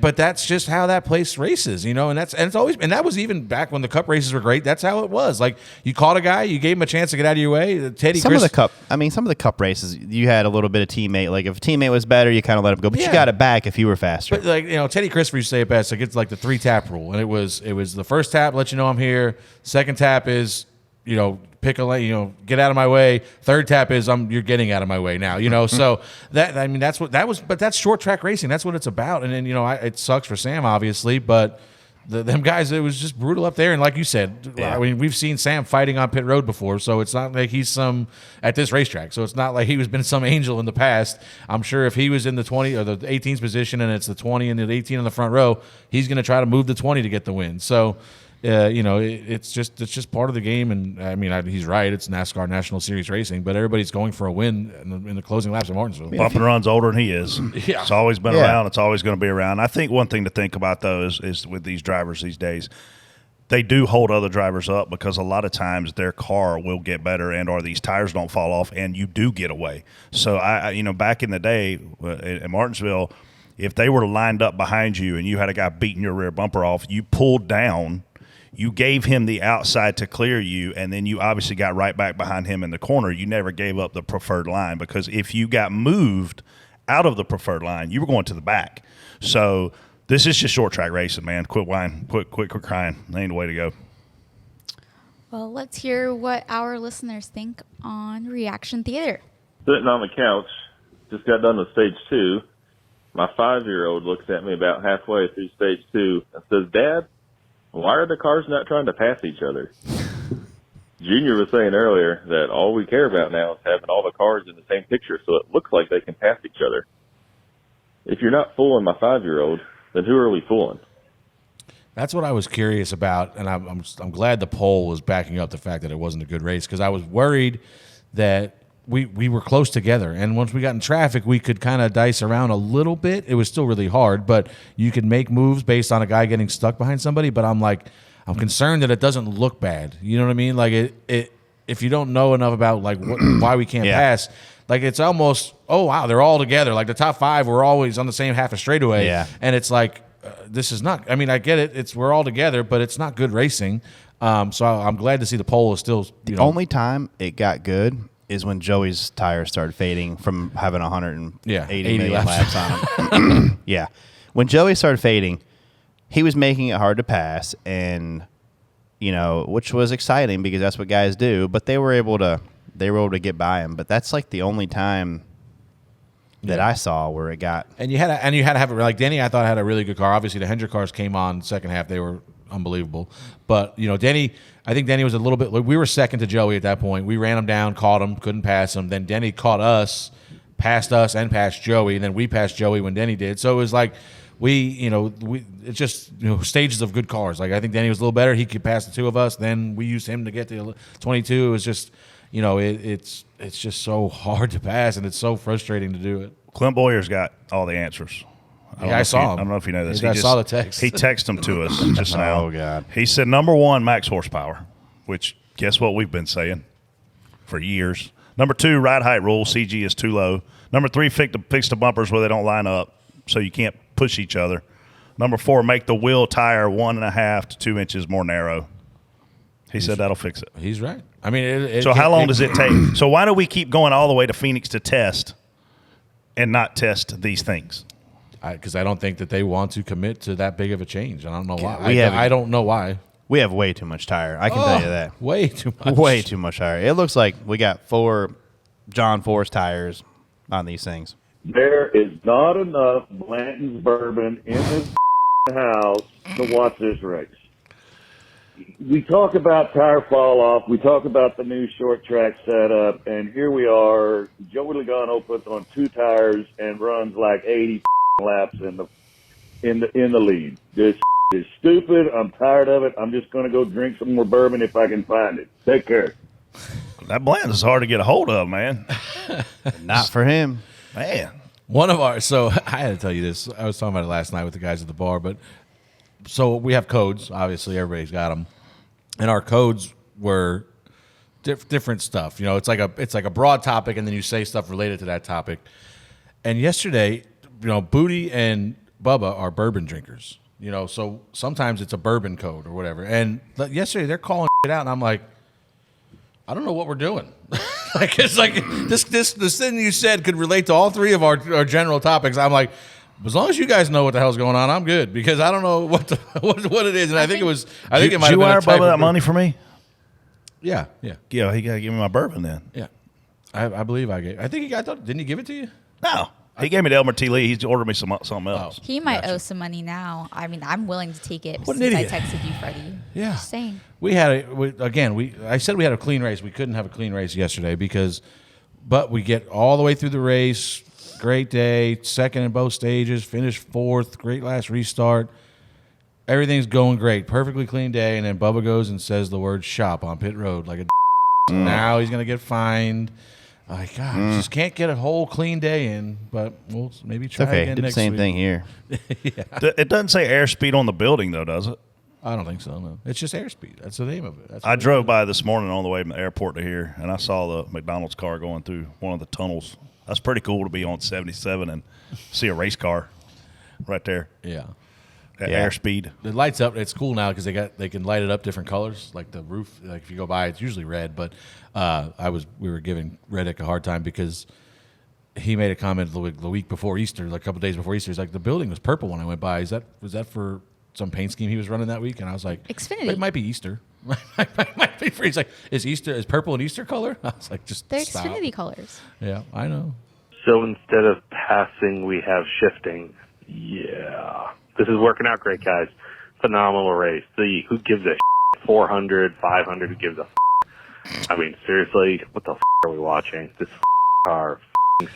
But that's just how that place races, and that was even back when the cup races were great. That's how it was. Like you caught a guy, you gave him a chance to get out of your way. Some of the cup races, you had a little bit of teammate. Like if a teammate was better, you kind of let him go, but you got it back if you were faster. But Teddy Christopher used to say it best. Like it's like the 3-tap rule, and it was the first tap, let you know I'm here. Second tap is pick a lane, get out of my way. Third tap is you're getting out of my way now, So that's what that was. But that's short track racing. That's what it's about. And then it sucks for Sam obviously, but them guys, it was just brutal up there. And like you said, I mean, we've seen Sam fighting on pit road before, so it's not like he's at this racetrack. So it's not like he was been some angel in the past. I'm sure if he was in the 20 or the 18th position and it's the 20 and the 18 in the front row, he's going to try to move the 20 to get the win. So. It's just part of the game, and I mean he's right. It's NASCAR National Series racing, but everybody's going for a win in the closing laps of Martinsville. Bump and run's older than he is. Yeah. It's always been around. It's always going to be around. I think one thing to think about though is with these drivers these days, they do hold other drivers up because a lot of times their car will get better and or these tires don't fall off and you do get away. So, back in the day in Martinsville, if they were lined up behind you and you had a guy beating your rear bumper off, you pulled down, you gave him the outside to clear you, and then you obviously got right back behind him in the corner. You never gave up the preferred line because if you got moved out of the preferred line, you were going to the back. So this is just short track racing, man. Quit whining. Quit crying. That ain't the way to go. Well, let's hear what our listeners think on Reaction Theater. Sitting on the couch, just got done with stage 2. My 5-year-old looks at me about halfway through stage 2 and says, "Dad, why are the cars not trying to pass each other?" Junior was saying earlier that all we care about now is having all the cars in the same picture so it looks like they can pass each other. If you're not fooling my 5-year-old, then who are we fooling? That's what I was curious about, and I'm glad the poll was backing up the fact that it wasn't a good race because I was worried that we were close together, and once we got in traffic, we could kind of dice around a little bit. It was still really hard, but you could make moves based on a guy getting stuck behind somebody. But I'm concerned that it doesn't look bad. You know what I mean? Like it if you don't know enough about like why we can't pass. Like, it's almost, oh, wow, they're all together. Like, the top 5 were always on the same half of straightaway. Yeah. And it's like, this is not, I mean, I get it. We're all together, but it's not good racing. So I'm glad to see the pole is still, The only time it got good is when Joey's tires started fading from having 180 million laps on them. Yeah. When Joey started fading, he was making it hard to pass, and, which was exciting because that's what guys do, but they were able to get by him, but that's like the only time that I saw where it got. And you had to have it like Denny. I thought had a really good car. Obviously, the Hendrick cars came on second half; they were unbelievable. But Denny, I think Denny was a little bit. We were second to Joey at that point. We ran him down, caught him, couldn't pass him. Then Denny caught us, passed us, and passed Joey. And then we passed Joey when Denny did. So it was like it's just stages of good cars. Like, I think Denny was a little better. He could pass the two of us. Then we used him to get to 22. It was just. It's just so hard to pass, and it's so frustrating to do it. Clint Boyer's got all the answers. I saw him. I don't know if you know this. I saw the text. He texted them to us just now. Oh, God. He said, number 1, max horsepower, which guess what we've been saying for years. Number 2, ride height rule. CG is too low. Number 3, fix the bumpers where they don't line up so you can't push each other. Number 4, make the wheel tire 1.5 to 2 inches more narrow. He said that'll fix it. He's right. I mean, so how long does it take? So why do we keep going all the way to Phoenix to test and not test these things? Because I don't think that they want to commit to that big of a change. I don't know why. I don't know why. We have way too much tire. I can tell you that. Way too much. Way too much tire. It looks like we got 4 John Force tires on these things. There is not enough Blanton's bourbon in this house to watch this race. We talk about tire fall off. We talk about the new short track setup, and here we are. Joey Logano puts on 2 tires and runs like 80 laps in the lead. This is stupid. I'm tired of it. I'm just going to go drink some more bourbon if I can find it. Take care. That blend is hard to get a hold of, man. Not for him, man. So I had to tell you this. I was talking about it last night with the guys at the bar, but. So we have codes. Obviously, everybody's got them, and our codes were different stuff. It's like a broad topic, and then you say stuff related to that topic. And yesterday, Booty and Bubba are bourbon drinkers. So sometimes it's a bourbon code or whatever. And yesterday they're calling it out, and I'm like, I don't know what we're doing. It's like this thing you said could relate to all 3 of our general topics. I'm like. As long as you guys know what the hell's going on, I'm good because I don't know what it is, and I think it might have been a wire type Bubba that money for me. Yeah. He got to give me my bourbon then. Yeah, I believe I gave. I think didn't he give it to you? No, he gave me the Elmer T. Lee. He's ordered me something else. He might owe some money now. I mean, I'm willing to take it What since an I idiot. texted you, Freddie. Yeah, Just saying. We had I said we had a clean race. We couldn't have a clean race yesterday but we get all the way through the race. Great day, second in both stages, finished 4th, great last restart. Everything's going great, perfectly clean day, and then Bubba goes and says the word shop on pit road like a Now he's going to get fined. God, just can't get a whole clean day in, but we'll maybe try again did next the same week. thing here. It doesn't say airspeed on the building, though, does it? I don't think so. No, it's just airspeed. That's the name of it. I drove by this morning on the way from the airport to here, and I saw the McDonald's car going through one of the tunnels. That's pretty cool to be on 77 and see a race car right there Yeah. at airspeed. It lights up. It's cool now because they can light it up different colors. Like the roof, like if you go by, it's usually red. But we were giving Reddick a hard time because he made a comment the week before Easter, like a couple days before Easter. He's like, the building was purple when I went by. Was that for some paint scheme he was running that week? And I was like, Xfinity. It might be Easter. might be for. He's like, is purple an Easter color? I was like, just They're stop. Xfinity colors. Yeah, I know. So instead of passing, we have shifting. Yeah. This is working out great, guys. Phenomenal race. Who gives a shit? 400, 500, who gives a f***? I mean, seriously, what the f*** are we watching? This car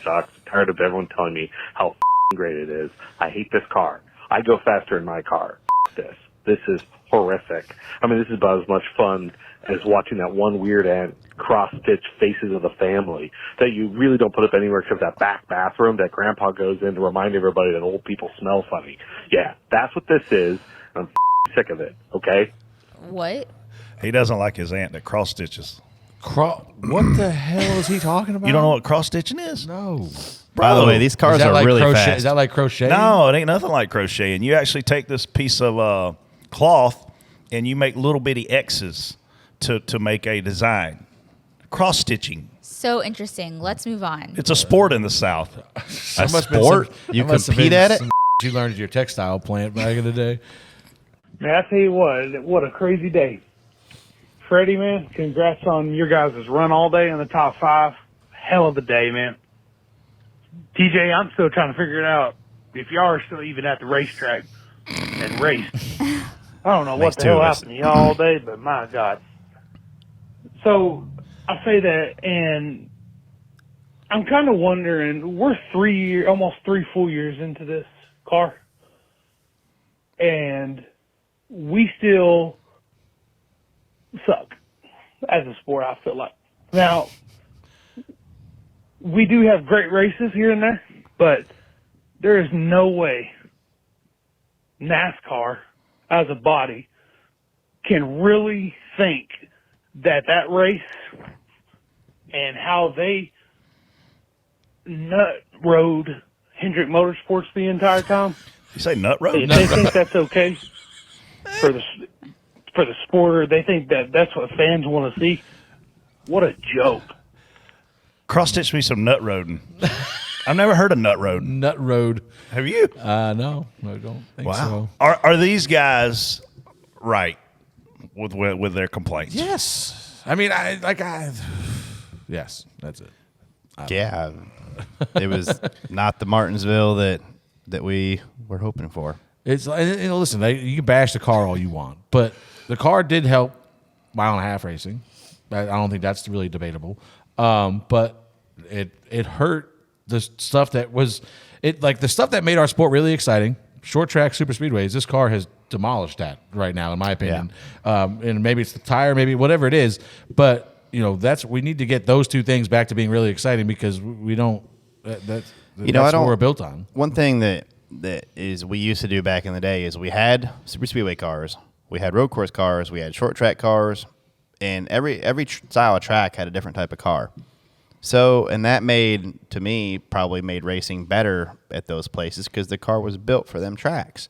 sucks. I'm tired of everyone telling me how great it is. I hate this car. I go faster in my car. This. This is horrific. I mean, this is about as much fun as watching that one weird ant cross-stitch Faces of the Family that you really don't put up anywhere except that back bathroom that Grandpa goes in to remind everybody that old people smell funny. Yeah, that's what this is. I'm sick of it, okay? What? He doesn't like his aunt that cross stitches. What the hell is he talking about? You don't know what cross stitching is? No. By the way, these cars Is that are like really crochet? fast. Is that like crochet? No, it ain't nothing like crocheting. You actually take this piece of cloth and you make little bitty X's to make a design. Cross stitching. So interesting. Let's move on. It's a sport in the South. A sport? You compete at it? You learned at your textile plant back in the day. Man, I tell you what a crazy day. Freddie, man, congrats on your guys' run all day in the top 5. Hell of a day, man. TJ, I'm still trying to figure it out. If y'all are still even at the racetrack and race. I don't know what the hell happened to y'all all day, but my God. So I say that, and I'm kind of wondering, we're almost 3 full years into this car, and we still suck as a sport, I feel like. Now, we do have great races here and there, but there is no way NASCAR as a body can really think that race and how they nut rode Hendrick Motorsports the entire time. You say nut road? If they think that's okay for the sport, or they think that that's what fans want to see. What a joke! Cross stitch me some nut roading. I've never heard of nut road. Nut road. Have you? No, I don't think so. Are these guys right with their complaints? Yes. I mean, yes, that's it. Yeah. It was not the Martinsville that we were hoping for. It's listen, you can bash the car all you want, but the car did help mile and a half racing. I don't think that's really debatable. But it hurt the stuff that was the stuff that made our sport really exciting. Short track super speedways. This car has demolished that right now, in my opinion. Yeah. And maybe it's the tire, maybe whatever it is, but we need to get those two things back to being really exciting because we don't. That's what we're built on. One thing that is we used to do back in the day is we had super speedway cars, we had road course cars, we had short track cars, and every style of track had a different type of car. So, and that probably made racing better at those places because the car was built for them tracks.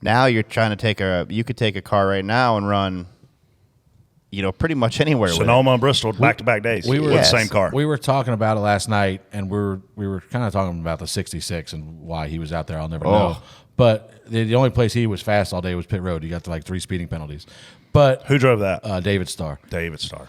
Now you're trying to you could take a car right now and run, pretty much anywhere. Sonoma and Bristol, back-to-back days. We were with the same car. We were talking about it last night, and we were kind of talking about the 66 and why he was out there. I'll never know. But the only place he was fast all day was pit road. He got to 3 speeding penalties. But who drove that? David Starr. David Starr.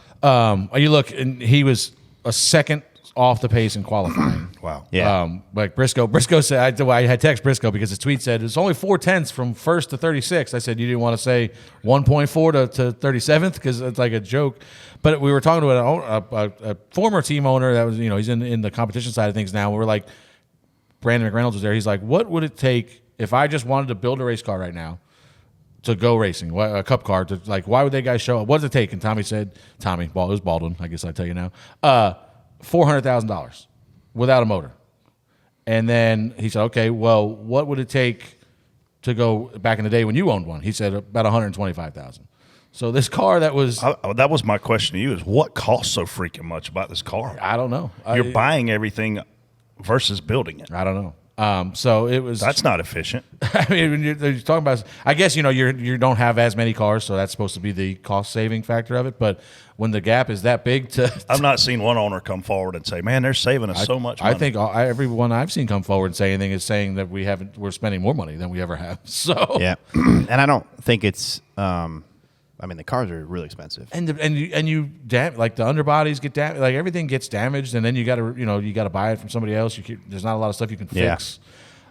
You look, and he was a second off the pace in qualifying. Wow. Yeah. Like Briscoe said, I had text Briscoe because his tweet said it's only 4/10 from first to 36. I said, you didn't want to say 1.4 to 37th because it's like a joke. But we were talking to a former team owner that was, he's in the competition side of things now. We're like, Brandon McReynolds was there. He's like, what would it take if I just wanted to build a race car right now to go racing, a cup car? Why would they guys show up? What does it take? And Tommy said, it was Baldwin, I guess I tell you now, $400,000 without a motor. And then he said, okay, well, what would it take to go back in the day when you owned one? He said about $125,000. So this car that was that was my question to you: is what costs so freaking much about this car? I don't know. You're buying everything versus building it. I don't know. So it was. That's not efficient. I mean, when you're talking about, I guess you don't have as many cars, so that's supposed to be the cost saving factor of it. But when the gap is that big, I've not seen one owner come forward and say, "Man, they're saving us so much money." I think everyone I've seen come forward and say anything is saying that we're spending more money than we ever have. So Yeah, and I don't think it's. I mean, the cars are really expensive. like the underbodies get damaged, like everything gets damaged, and then you got to buy it from somebody else. There's not a lot of stuff you can fix.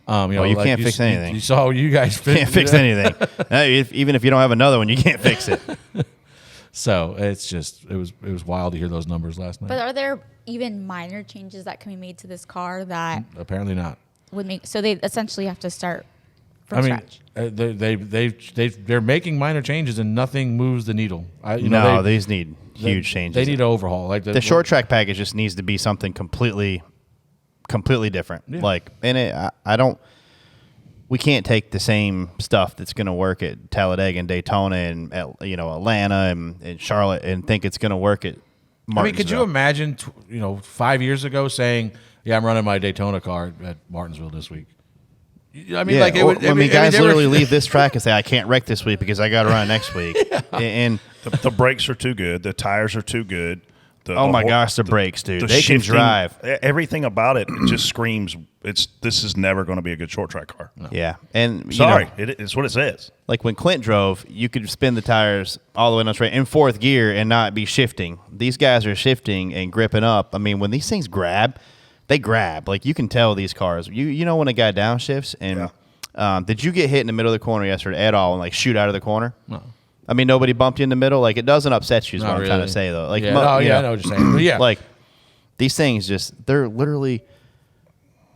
You can't fix anything. You saw you guys Can't fix anything. Even if you don't have another one, you can't fix it. So it was wild to hear those numbers last night. But are there even minor changes that can be made to this car that Apparently not. would make so they essentially have to start from scratch? They're making minor changes and nothing moves the needle. These need huge changes. They need an overhaul. Like the short track package just needs to be something completely different. Yeah. We can't take the same stuff that's going to work at Talladega and Daytona and Atlanta and Charlotte and think it's going to work at Martinsville. I mean, could you imagine 5 years ago saying, "Yeah, I'm running my Daytona car at Martinsville this week"? I mean, guys literally leave this track and say, "I can't wreck this week because I got to run next week." Yeah. And the brakes are too good. The tires are too good. The brakes, dude! They can drive. Everything about it just screams. This is never going to be a good short track car. No. Yeah, and it's what it says. Like when Clint drove, you could spin the tires all the way down straight in fourth gear and not be shifting. These guys are shifting and gripping up. I mean, when these things grab, they grab. Like you can tell these cars. You know when a guy downshifts and did you get hit in the middle of the corner yesterday at all and shoot out of the corner? No. I mean, nobody bumped you in the middle. Like, it doesn't upset you is what I'm trying to say, though. I know what you're saying. But yeah. Like, these things they're literally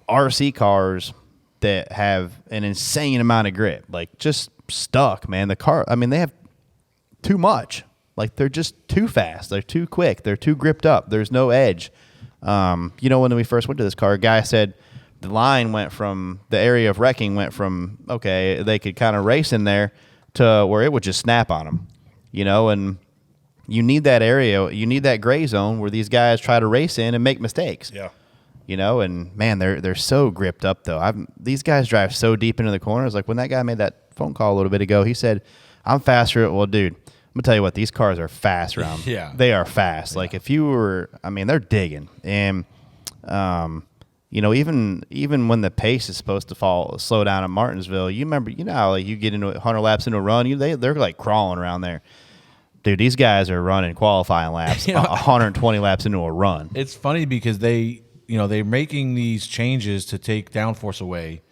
RC cars that have an insane amount of grip. Like, just stuck, man. The car, I mean, they have too much. Like, they're just too fast. They're too quick. They're too gripped up. There's no edge. When we first went to this car, a guy said the line the area of wrecking went from, okay, they could kind of race in there, to where it would just snap on them, and you need that area, you need that gray zone where these guys try to race in and make mistakes. Yeah. And man, they're so gripped up though. These guys drive so deep into the corners. Like when that guy made that phone call a little bit ago, he said, "I'm faster." Well, dude, I'm gonna tell you what, these cars are fast around. Yeah. They are fast. Yeah. Like if you were, they're digging and, even when the pace is supposed to slow down in Martinsville, you remember, how you get into 100 laps into a run, they're like crawling around there. Dude, these guys are running qualifying laps, 120 laps into a run. It's funny because they're making these changes to take downforce away,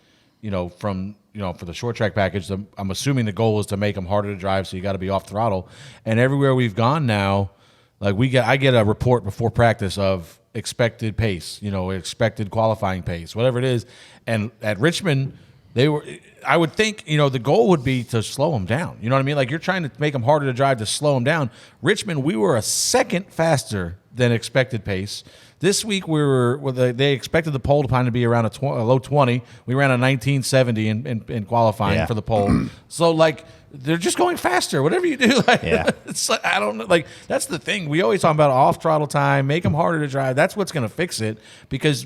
from for the short track package. I'm assuming the goal is to make them harder to drive, so you got to be off throttle. And everywhere we've gone now, like I get a report before practice of expected pace, expected qualifying pace, whatever it is. And at Richmond, I would think, the goal would be to slow them down. You know what I mean? Like you're trying to make them harder to drive to slow them down. Richmond, we were a second faster than expected pace. This week they expected the pole time to be around a low 20. We ran a 1970 in qualifying for the pole. So they're just going faster. Whatever you do, it's like, I don't know. Like that's the thing. We always talk about off throttle time, make them harder to drive. That's what's going to fix it because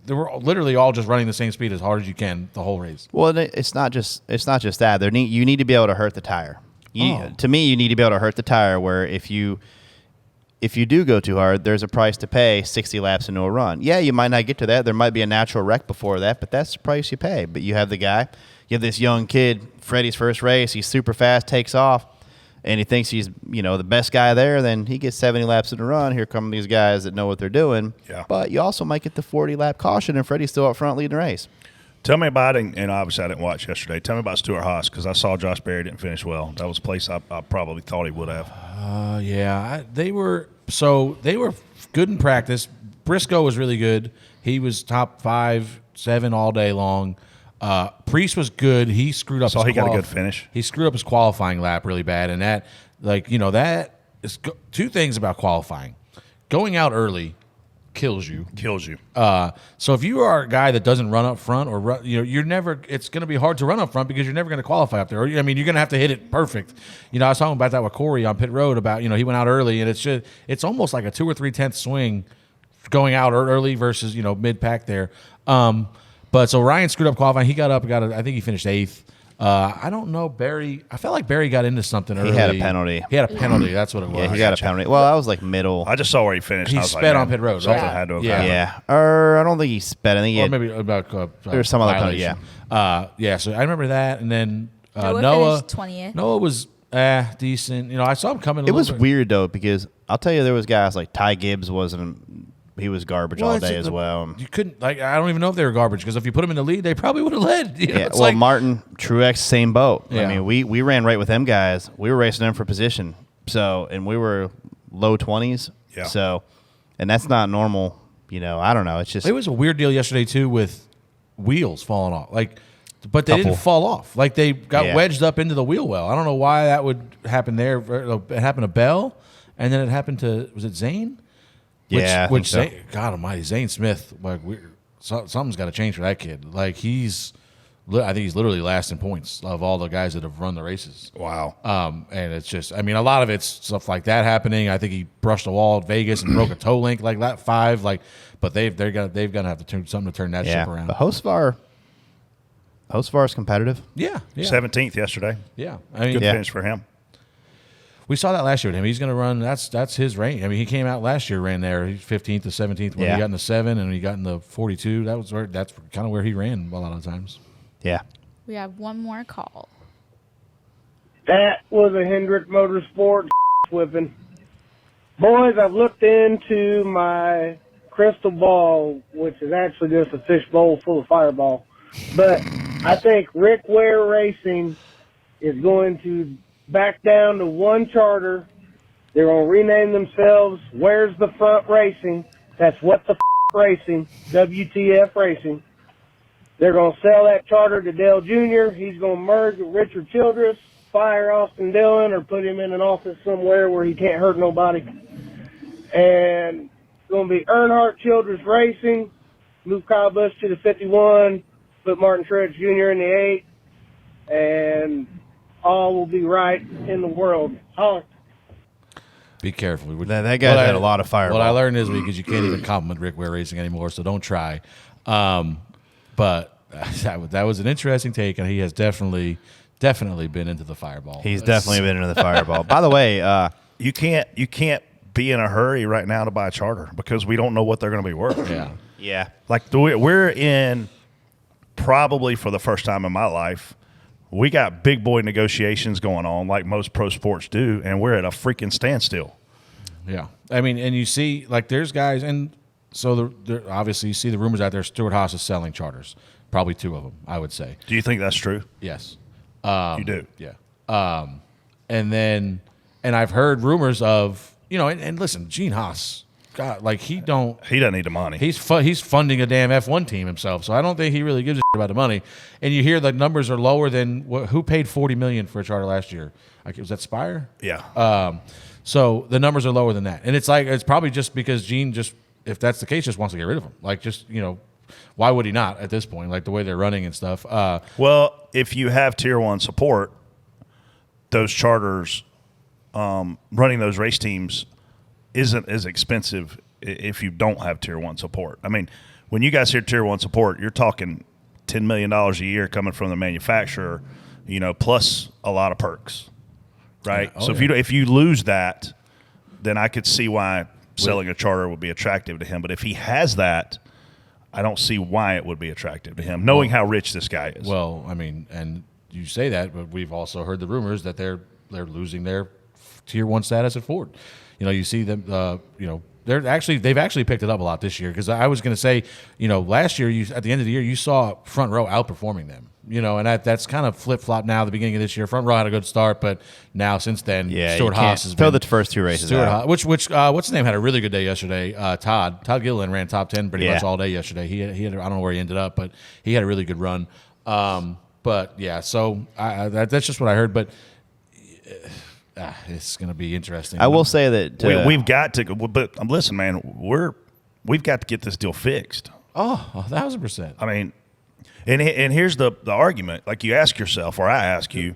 they were literally all just running the same speed as hard as you can the whole race. Well, it's not just that. You need to be able to hurt the tire. To me, you need to be able to hurt the tire. Where if you do go too hard, there's a price to pay 60 laps into a run. Yeah, you might not get to that. There might be a natural wreck before that, but that's the price you pay. But you have you have this young kid, Freddie's first race. He's super fast, takes off, and he thinks he's the best guy there. Then he gets 70 laps in a run. Here come these guys that know what they're doing. Yeah. But you also might get the 40-lap caution, and Freddie's still up front leading the race. Tell me about it, and obviously I didn't watch yesterday. Tell me about Stuart Haas because I saw Josh Berry didn't finish well. That was a place I probably thought he would have. They were good in practice. Briscoe was really good. He was top 5, 7 all day long. Priest was good. He screwed up. He got a good finish. He screwed up his qualifying lap really bad, and that is two things about qualifying. Going out early kills you. So if you are a guy that doesn't run up front or run, you're never. It's going to be hard to run up front because you're never going to qualify up there. Or, I mean, you're going to have to hit it perfect. I was talking about that with Corey on pit road about he went out early and it's almost like a 2 or 3/10 swing going out early versus mid pack there. But so Ryan screwed up qualifying. He got up, I think he finished 8th. I don't know, Barry. I felt like Barry got into something early. He had a penalty. That's what it was. Yeah, he got a penalty. Well, I was like middle. I just saw where he finished. He I was sped like, on pit road. Something Right? had to have Yeah. happened. Yeah. Or I don't think he sped. I think he Or had, maybe about there's some other penalty. Yeah. So I remember that, and then Noah finished 20th. Noah was decent. I saw him coming. It was weird though because I'll tell you there was guys like Ty Gibbs he was garbage all day as well. You couldn't I don't even know if they were garbage because if you put them in the lead, they probably would have led. Yeah, well, Martin, Truex, same boat. Yeah. I mean, we ran right with them guys. We were racing them for position. So, and we were low 20s. Yeah. So, and that's not normal. I don't know. It's just it was a weird deal yesterday too with wheels falling off. But they didn't fall off. Like they got wedged up into the wheel well. I don't know why that would happen there. It happened to Bell, and then it happened to Zane? Yeah, Which Zane, God Almighty, Zane Smith. Something's got to change for that kid. I think he's literally last in points of all the guys that have run the races. Wow. And it's just, a lot of it's stuff like that happening. I think he brushed a wall at Vegas and broke a toe link like that 5. But they've got to have to turn something to turn that ship around. But Hostvar's competitive. Yeah. 17th yesterday. Yeah. Good finish for him. We saw that last year with him. He's going to run. That's his range. He came out last year, ran there. He's 15th to 17th when he got in the 7 and he got in the 42. That's kind of where he ran a lot of times. Yeah. We have one more call. That was a Hendrick Motorsports whipping. Boys, I've looked into my crystal ball, which is actually just a fish bowl full of Fireball. But I think Rick Ware Racing is going to back down to one charter. They're going to rename themselves Where's the Front Racing. That's What the Racing, WTF Racing. They're going to sell that charter to Dale Jr. He's going to merge with Richard Childress, fire Austin Dillon, or put him in an office somewhere where he can't hurt nobody. And it's going to be Earnhardt Childress Racing, move Kyle Busch to the 51, put Martin Truex Jr. in the 8, and all will be right in the world. Be careful. That guy had a lot of Fireball. What I learned this week is you can't even compliment Rick Ware Racing anymore, so don't try. But that was an interesting take, and he has definitely been into the Fireball. He's definitely been into the Fireball. By the way, you can't be in a hurry right now to buy a charter because we don't know what they're going to be worth. Yeah. We're in probably for the first time in my life. We got big boy negotiations going on like most pro sports do, and we're at a freaking standstill. Yeah. And you see, there's guys, and so obviously you see the rumors out there, Stuart Haas is selling charters. Probably 2 of them, I would say. Do you think that's true? Yes. You do? Yeah. And I've heard rumors of, and listen, Gene Haas, God, he doesn't need the money. He's funding a damn F1 team himself, so I don't think he really gives a shit about the money. And you hear the numbers are lower than who paid $40 million for a charter last year? Was that Spire? Yeah. So the numbers are lower than that, and it's probably just because Gene if that's the case, just wants to get rid of him. Why would he not at this point? The way they're running and stuff. Well, if you have Tier 1 support, those charters, running those race teams isn't as expensive if you don't have Tier 1 support. When you guys hear Tier 1 support, you're talking $10 million a year coming from the manufacturer, plus a lot of perks, right? Yeah. If you lose that, then I could see why selling a charter would be attractive to him. But if he has that, I don't see why it would be attractive to him, knowing how rich this guy is. Well, and you say that, but we've also heard the rumors that they're losing their Tier 1 status at Ford. You see them. They've actually picked it up a lot this year because I was going to say, last year at the end of the year you saw Front Row outperforming them. And that's kind of flip flop now. At the beginning of this year, Front Row had a good start, but now since then, Stuart Haas has throw been the first 2 races. Stuart out. Haas, which what's his name had a really good day yesterday. Todd Gilliland ran top 10 pretty much all day yesterday. He had I don't know where he ended up, but he had a really good run. But yeah, so that's just what I heard. But it's going to be interesting. I will say that we've got to. But listen, man, we're we've got to get this deal fixed. Oh, 1,000%. I mean, and here's the argument. Like, you ask yourself, or I ask you,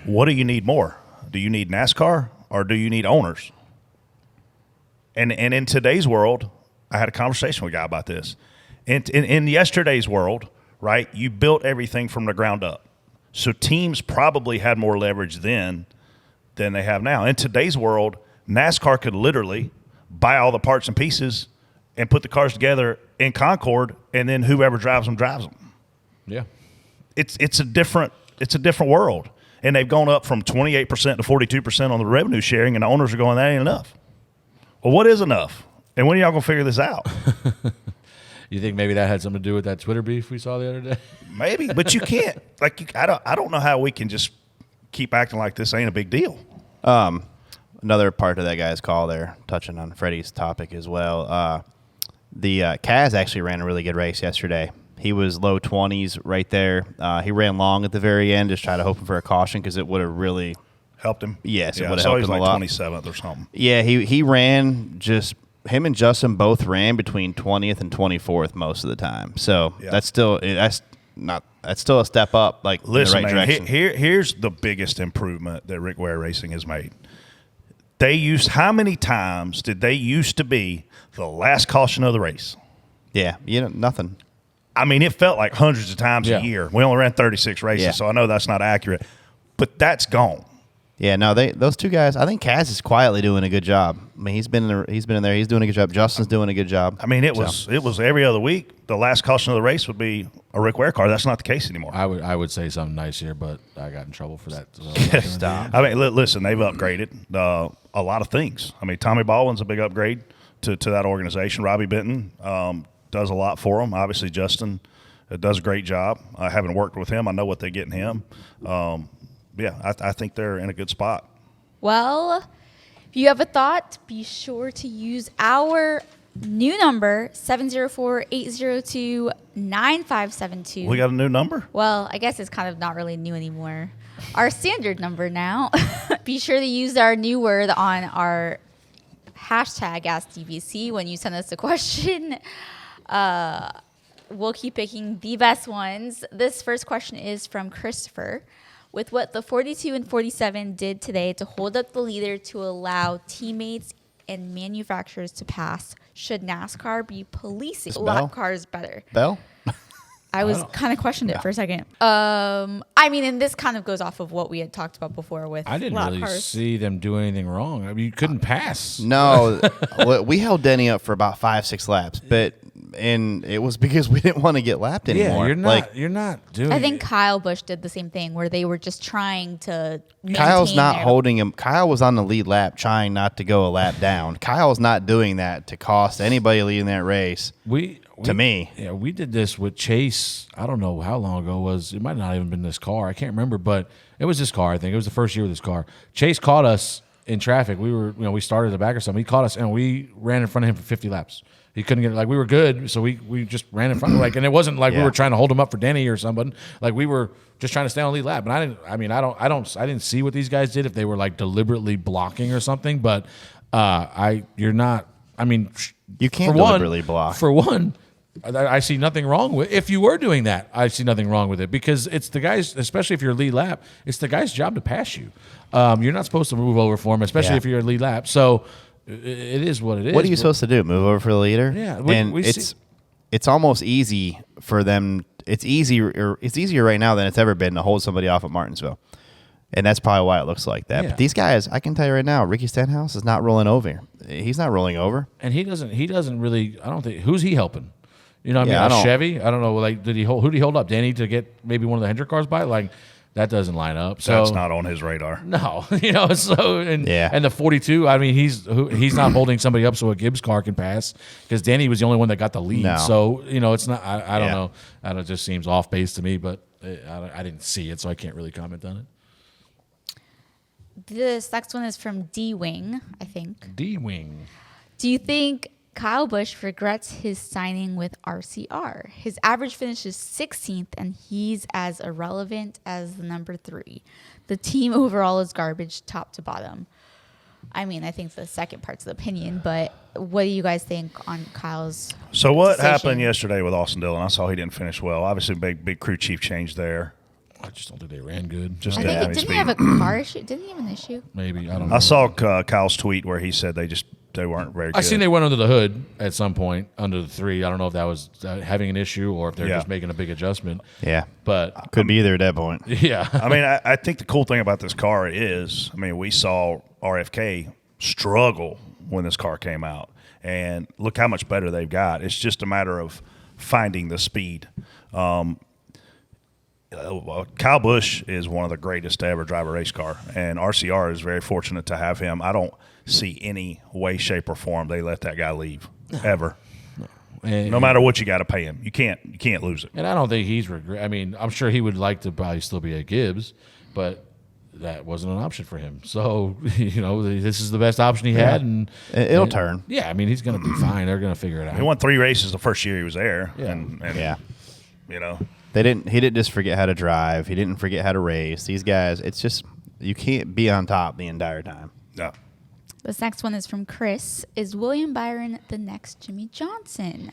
what do you need more? Do you need NASCAR or do you need owners? And in today's world, I had a conversation with a guy about this. In yesterday's world, right, you built everything from the ground up. So teams probably had more leverage then than they have now. In today's world, NASCAR could literally buy all the parts and pieces and put the cars together in Concord, and then whoever drives them drives them. Yeah. It's a different world. And they've gone up from 28% to 42% on the revenue sharing, and the owners are going, that ain't enough. Well, what is enough? And when are y'all going to figure this out? You think maybe that had something to do with that Twitter beef we saw the other day? Maybe, but you can't. Like, I don't know how we can just keep acting like this ain't a big deal. Another part of that guy's call there, touching on Freddie's topic as well. The Kaz actually ran a really good race yesterday. He was low 20s right there. He ran long at the very end, just trying to hoping for a caution because it would have really helped him. Yes, it would have so helped he's him like a lot. 27th or something. Yeah, he ran just him and Justin both ran between 20th and 24th most of the time. So that's still a step up, like Listen, in the right man, direction. Here's the biggest improvement that Rick Ware Racing has made. How many times did they used to be the last caution of the race? Yeah, nothing. I mean, it felt like hundreds of times a year. We only ran 36 races, so I know that's not accurate, but that's gone. Yeah, no, those two guys. I think Kaz is quietly doing a good job. I mean, he's been in there. He's doing a good job. Justin's doing a good job. I mean, it was every other week. The last caution of the race would be a Rick Ware car. That's not the case anymore. I would say something nice here, but I got in trouble for that. So Stop. I mean, listen, they've upgraded a lot of things. I mean, Tommy Baldwin's a big upgrade to that organization. Robbie Benton does a lot for them. Obviously, Justin does a great job. Having worked with him, I know what they get in him. I think they're in a good spot. Well, if you have a thought, be sure to use our new number, 704-802-9572. We got a new number? Well, I guess it's kind of not really new anymore. Our standard number now. Be sure to use our new word on our hashtag AskDVC when you send us a question. We'll keep picking the best ones. This first question is from Christopher. With what the 42 and 47 did today to hold up the leader to allow teammates and manufacturers to pass, should NASCAR be policing lap cars better? Bell? I was kind of questioned it for a second. I mean, and this kind of goes off of what we had talked about before with I didn't lap really cars. see them do anything wrong. I mean, you couldn't pass. No, we held Denny up for about 5-6 laps, and it was because we didn't want to get lapped anymore. Yeah, you're not doing. I think Kyle Busch did the same thing where they were just trying to Kyle's not their- holding him. Kyle was on the lead lap trying not to go a lap down. Kyle's not doing that to cost anybody leading that race. To me. Yeah, we did this with Chase. I don't know how long ago it was. It might not even been this car. I can't remember, but it was this car. I think it was the first year with this car. Chase caught us in traffic. We started at the back or something. He caught us, and we ran in front of him for 50 laps. He couldn't get it. Like, we were good, so we just ran in front. And it wasn't like we were trying to hold him up for Denny or something. Like, we were just trying to stay on the lead lap. And I didn't see what these guys did if they were like deliberately blocking or something. But you're not. I mean, you can't deliberately block. For one, I see nothing wrong with. If you were doing that, I see nothing wrong with it because it's the guys, especially if you're a lead lap, it's the guy's job to pass you. You're not supposed to move over for him, especially if you're a lead lap. So it is what it is. What are you supposed to do? Move over for the leader? Yeah, it's almost easy for them. It's easier right now than it's ever been to hold somebody off at Martinsville, and that's probably why it looks like that. Yeah. But these guys, I can tell you right now, Ricky Stenhouse is not rolling over. He's not rolling over, and he doesn't really. I don't think who's he helping. You know what Yeah, I mean? I don't- Chevy? I don't know. Like, who did he hold up? Denny to get maybe one of the Hendrick cars by? Like, that doesn't line up. So That's not on his radar. No, and the 42. I mean, he's not holding somebody up so a Gibbs car can pass because Denny was the only one that got the lead. No. So it's not. I don't know. It just seems off base to me, but I didn't see it, so I can't really comment on it. This next one is from D Wing, I think. D Wing. Do you think Kyle Busch regrets his signing with RCR? His average finish is 16th, and he's as irrelevant as the number 3. The team overall is garbage, top to bottom. I mean, I think the second part's the opinion, but what do you guys think on Kyle's So what decision? happened yesterday with Austin Dillon? I saw he didn't finish well. Obviously, big crew chief change there. I just don't think they ran good. Just I didn't have think any didn't he have a speed. car issue? Didn't he have an issue? Maybe, I don't know. I saw Kyle's tweet where he said they weren't very good. I seen they went under the hood at some point, under the 3. I don't know if that was having an issue or if they're Yeah. just making a big adjustment. Yeah. But, Could be either at that point. yeah. I mean, I think the cool thing about this car is, I mean, we saw RFK struggle when this car came out. And look how much better they've got. It's just a matter of finding the speed. Kyle Busch is one of the greatest to ever drive a race car, and RCR is very fortunate to have him. I don't see any way, shape, or form they let that guy leave ever. And, No matter what you got to pay him, you can't lose it. And I don't think he's regret. I mean, I'm sure he would like to probably still be at Gibbs, but that wasn't an option for him. So, this is the best option he had, and It'll turn. Yeah, I mean, he's going to be fine. They're going to figure it out. He won 3 races the first year he was there, Yeah. and Yeah. you know. He didn't just forget how to drive. He didn't forget how to race. These guys, it's just, you can't be on top the entire time. No. This next one is from Chris. Is William Byron the next Jimmy Johnson?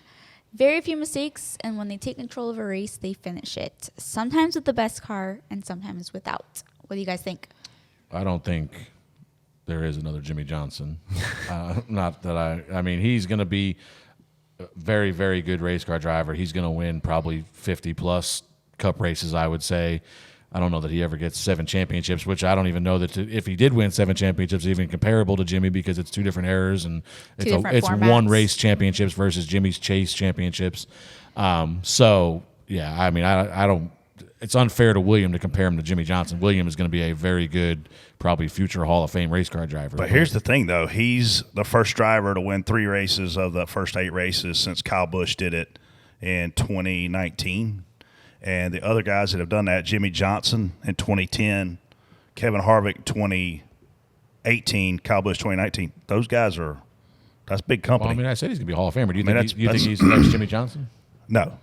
Very few mistakes, and when they take control of a race, they finish it. Sometimes with the best car, and sometimes without. What do you guys think? I don't think there is another Jimmy Johnson. Not that I mean, he's going to be a very, very good race car driver. He's going to win probably 50-plus Cup races, I would say. I don't know that he ever gets 7 championships, which I don't even know that if he did win 7 championships, even comparable to Jimmy, because it's 2 different eras and it's formats. one race championships versus Jimmy's Chase championships. So yeah, I mean, I don't. It's unfair to William to compare him to Jimmy Johnson. William is going to be a very good, probably future Hall of Fame race car driver. But here's the thing, though. He's the first driver to win 3 races of the first 8 races since Kyle Busch did it in 2019. And the other guys that have done that, Jimmy Johnson in 2010, Kevin Harvick 2018, Kyle Busch 2019. Those guys that's big company. Well, I mean, I said he's going to be a Hall of Famer. Do you I mean, think he's the next Jimmy Johnson? No.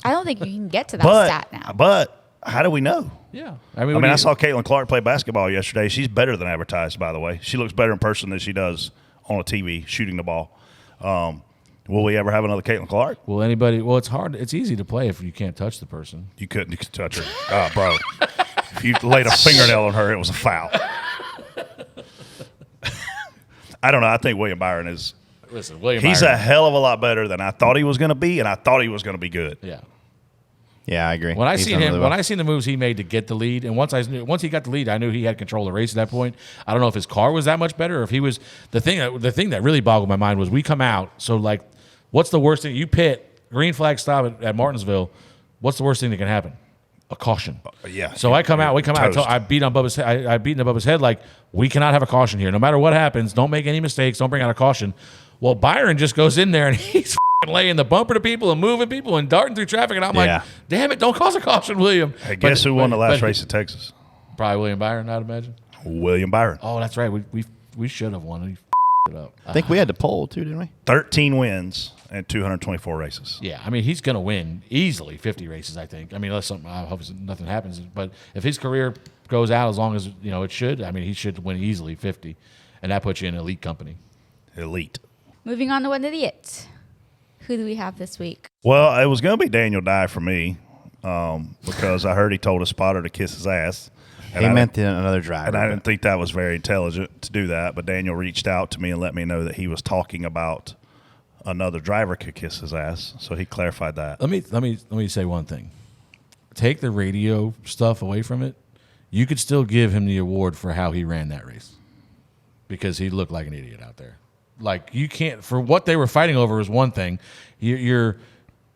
I don't think you can get to that stat now. But how do we know? Yeah. I saw Caitlin Clark play basketball yesterday. She's better than advertised, by the way. She looks better in person than she does on a TV shooting the ball. Will we ever have another Caitlin Clark? Will anybody? Well, it's hard. It's easy to play if you can't touch the person. You couldn't touch her. Oh, bro. If you laid a fingernail on her, it was a foul. I don't know. I think William Byron is – Listen, William he's Byron, a hell of a lot better than I thought he was going to be, and I thought he was going to be good. Yeah. Yeah, I agree. When I He's seen done him, really when well. I seen the moves he made to get the lead, and once he got the lead, I knew he had control of the race at that point. I don't know if his car was that much better, or if he was the thing that really boggled my mind was we come out. So like, what's the worst thing? You pit, green flag stop at Martinsville. What's the worst thing that can happen? A caution. Yeah. So I come out. We come out. Toast. I beat on Bubba's. I beat on Bubba's head. Like, we cannot have a caution here. No matter what happens, don't make any mistakes. Don't bring out a caution. Well, Byron just goes in there and he's laying the bumper to people and moving people and darting through traffic. And I'm like, damn it, don't cause a caution, William. Hey, guess who won the last race in Texas? Probably William Byron, I'd imagine. William Byron. Oh, that's right. We should have won. We it up. I think we had to poll too, didn't we? 13 wins and 224 races. Yeah, I mean, he's going to win easily 50 races, I think. I mean, unless something, I hope nothing happens. But if his career goes out as long as, it should, I mean, he should win easily 50. And that puts you in elite company. Elite. Moving on to One Idiot. Who do we have this week? Well, it was going to be Daniel Dye for me because I heard he told a spotter to kiss his ass. He meant another driver. And I didn't think that was very intelligent to do that. But Daniel reached out to me and let me know that he was talking about another driver could kiss his ass. So he clarified that. Let me say one thing. Take the radio stuff away from it. You could still give him the award for how he ran that race because he looked like an idiot out there. Like, you can't, for what they were fighting over is one thing. You're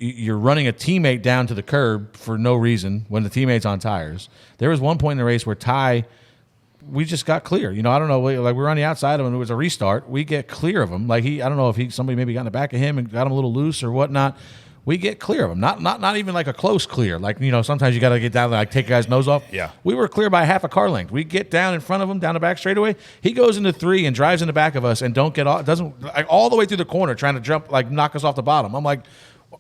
running a teammate down to the curb for no reason when the teammate's on tires. There was one point in the race where Ty, we just got clear. I don't know, like we were on the outside of him. It was a restart. We get clear of him. Like I don't know if somebody maybe got in the back of him and got him a little loose or whatnot. We get clear of him. Not even like a close clear. Like, sometimes you got to get down there, like take a guy's nose off. Yeah. We were clear by half a car length. We get down in front of him, down the back straightaway. He goes into 3 and drives in the back of us and doesn't all the way through the corner trying to jump, like knock us off the bottom. I'm like,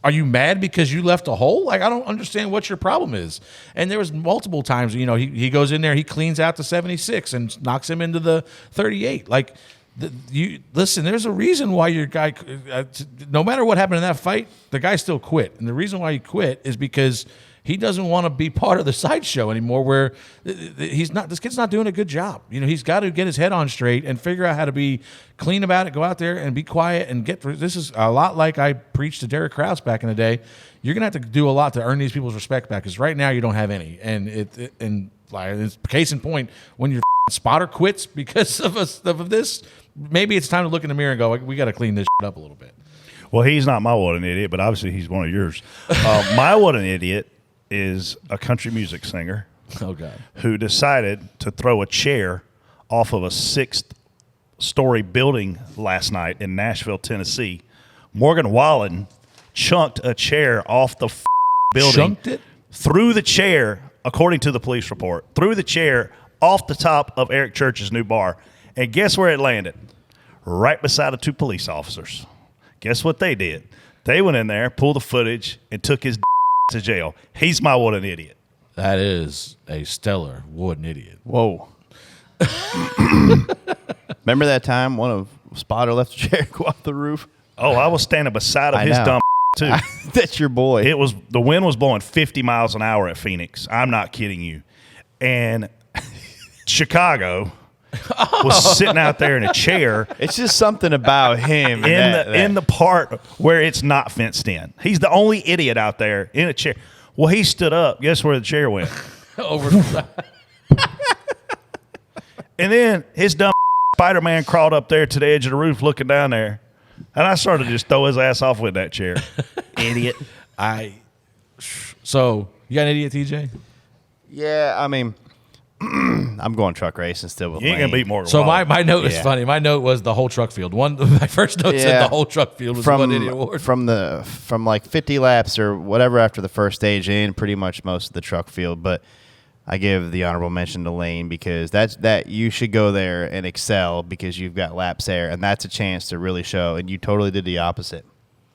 Are you mad because you left a hole? Like, I don't understand what your problem is. And there was multiple times, he goes in there, he cleans out the 76 and knocks him into the 38. Like, listen, there's a reason why your guy, no matter what happened in that fight, the guy still quit. And the reason why he quit is because he doesn't want to be part of the sideshow anymore, where this kid's not doing a good job. He's got to get his head on straight and figure out how to be clean about it, go out there and be quiet and get through. This is a lot like I preached to Derek Krause back in the day. You're going to have to do a lot to earn these people's respect back, because right now you don't have any. And it's case in point, when your spotter quits because of this, maybe it's time to look in the mirror and go, we got to clean this up a little bit. Well, he's not my what an idiot, but obviously he's one of yours. My what an idiot is a country music singer who decided to throw a chair off of a 6th-story building last night in Nashville, Tennessee. Morgan Wallen chunked a chair off the building. Chunked it? Threw the chair, according to the police report, threw the chair off the top of Eric Church's new bar. And guess where it landed? Right beside the 2 police officers. Guess what they did? They went in there, pulled the footage, and took his to jail. He's my what an idiot. That is a stellar what an idiot. Whoa. Remember that time one of Spotter left a chair go off the roof? Oh, I was standing beside of his dumb too. That's your boy. The wind was blowing 50 miles an hour at Phoenix. I'm not kidding you. And Chicago was sitting out there in a chair. It's just something about him in the part where it's not fenced in. He's the only idiot out there in a chair. Well, he stood up. Guess where the chair went? Over the side. And then his dumb Spider-Man crawled up there to the edge of the roof looking down there. And I started to just throw his ass off with that chair. Idiot. So, you got an idiot, TJ? Yeah, I mean, I'm going truck racing still with You ain't going to beat Morgan So Wallen. my note is funny. My note was the whole truck field. My first note said the whole truck field was one idiot award. From like 50 laps or whatever after the first stage in, pretty much most of the truck field. But I give the honorable mention to Lane, because that you should go there and excel, because you've got laps there, and that's a chance to really show. And you totally did the opposite.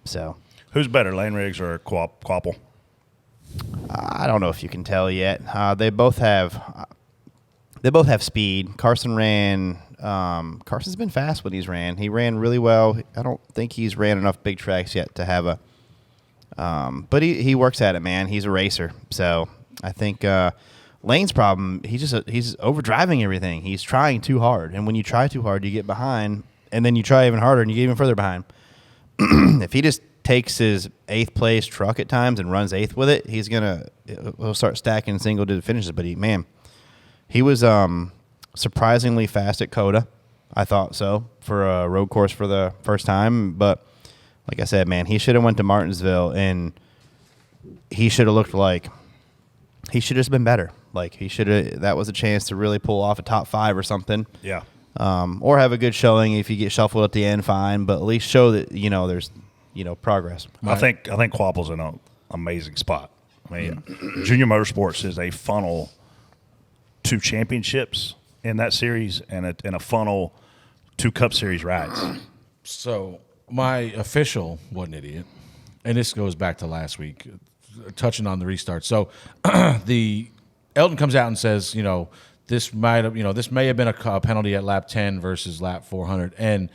So who's better, Lane Riggs or Kvapil? I don't know if you can tell yet. They both have speed. Carson ran. Carson's been fast when he's ran. He ran really well. I don't think he's ran enough big tracks yet to have a. But he works at it, man. He's a racer. So I think Lane's problem, he's overdriving everything. He's trying too hard, and when you try too hard, you get behind, and then you try even harder, and you get even further behind. If he just takes his 8th place truck at times and runs 8th with it, he'll start stacking single-digit finishes. But he was surprisingly fast at Coda. I thought so for a road course for the first time. But like I said, man, he should have went to Martinsville, and he should have looked like he should have just been better. Like that was a chance to really pull off a top 5 or something. Yeah. Or have a good showing. If you get shuffled at the end, fine. But at least show that there's progress. Right. I think Kvapil's in an amazing spot. I mean, Junior Motorsports is a funnel to championships in that series, and a funnel to Cup Series rides. So my official what an idiot, and this goes back to last week, touching on the restart. So the Elton comes out and says, this may have been a penalty at lap 10 versus lap 400, and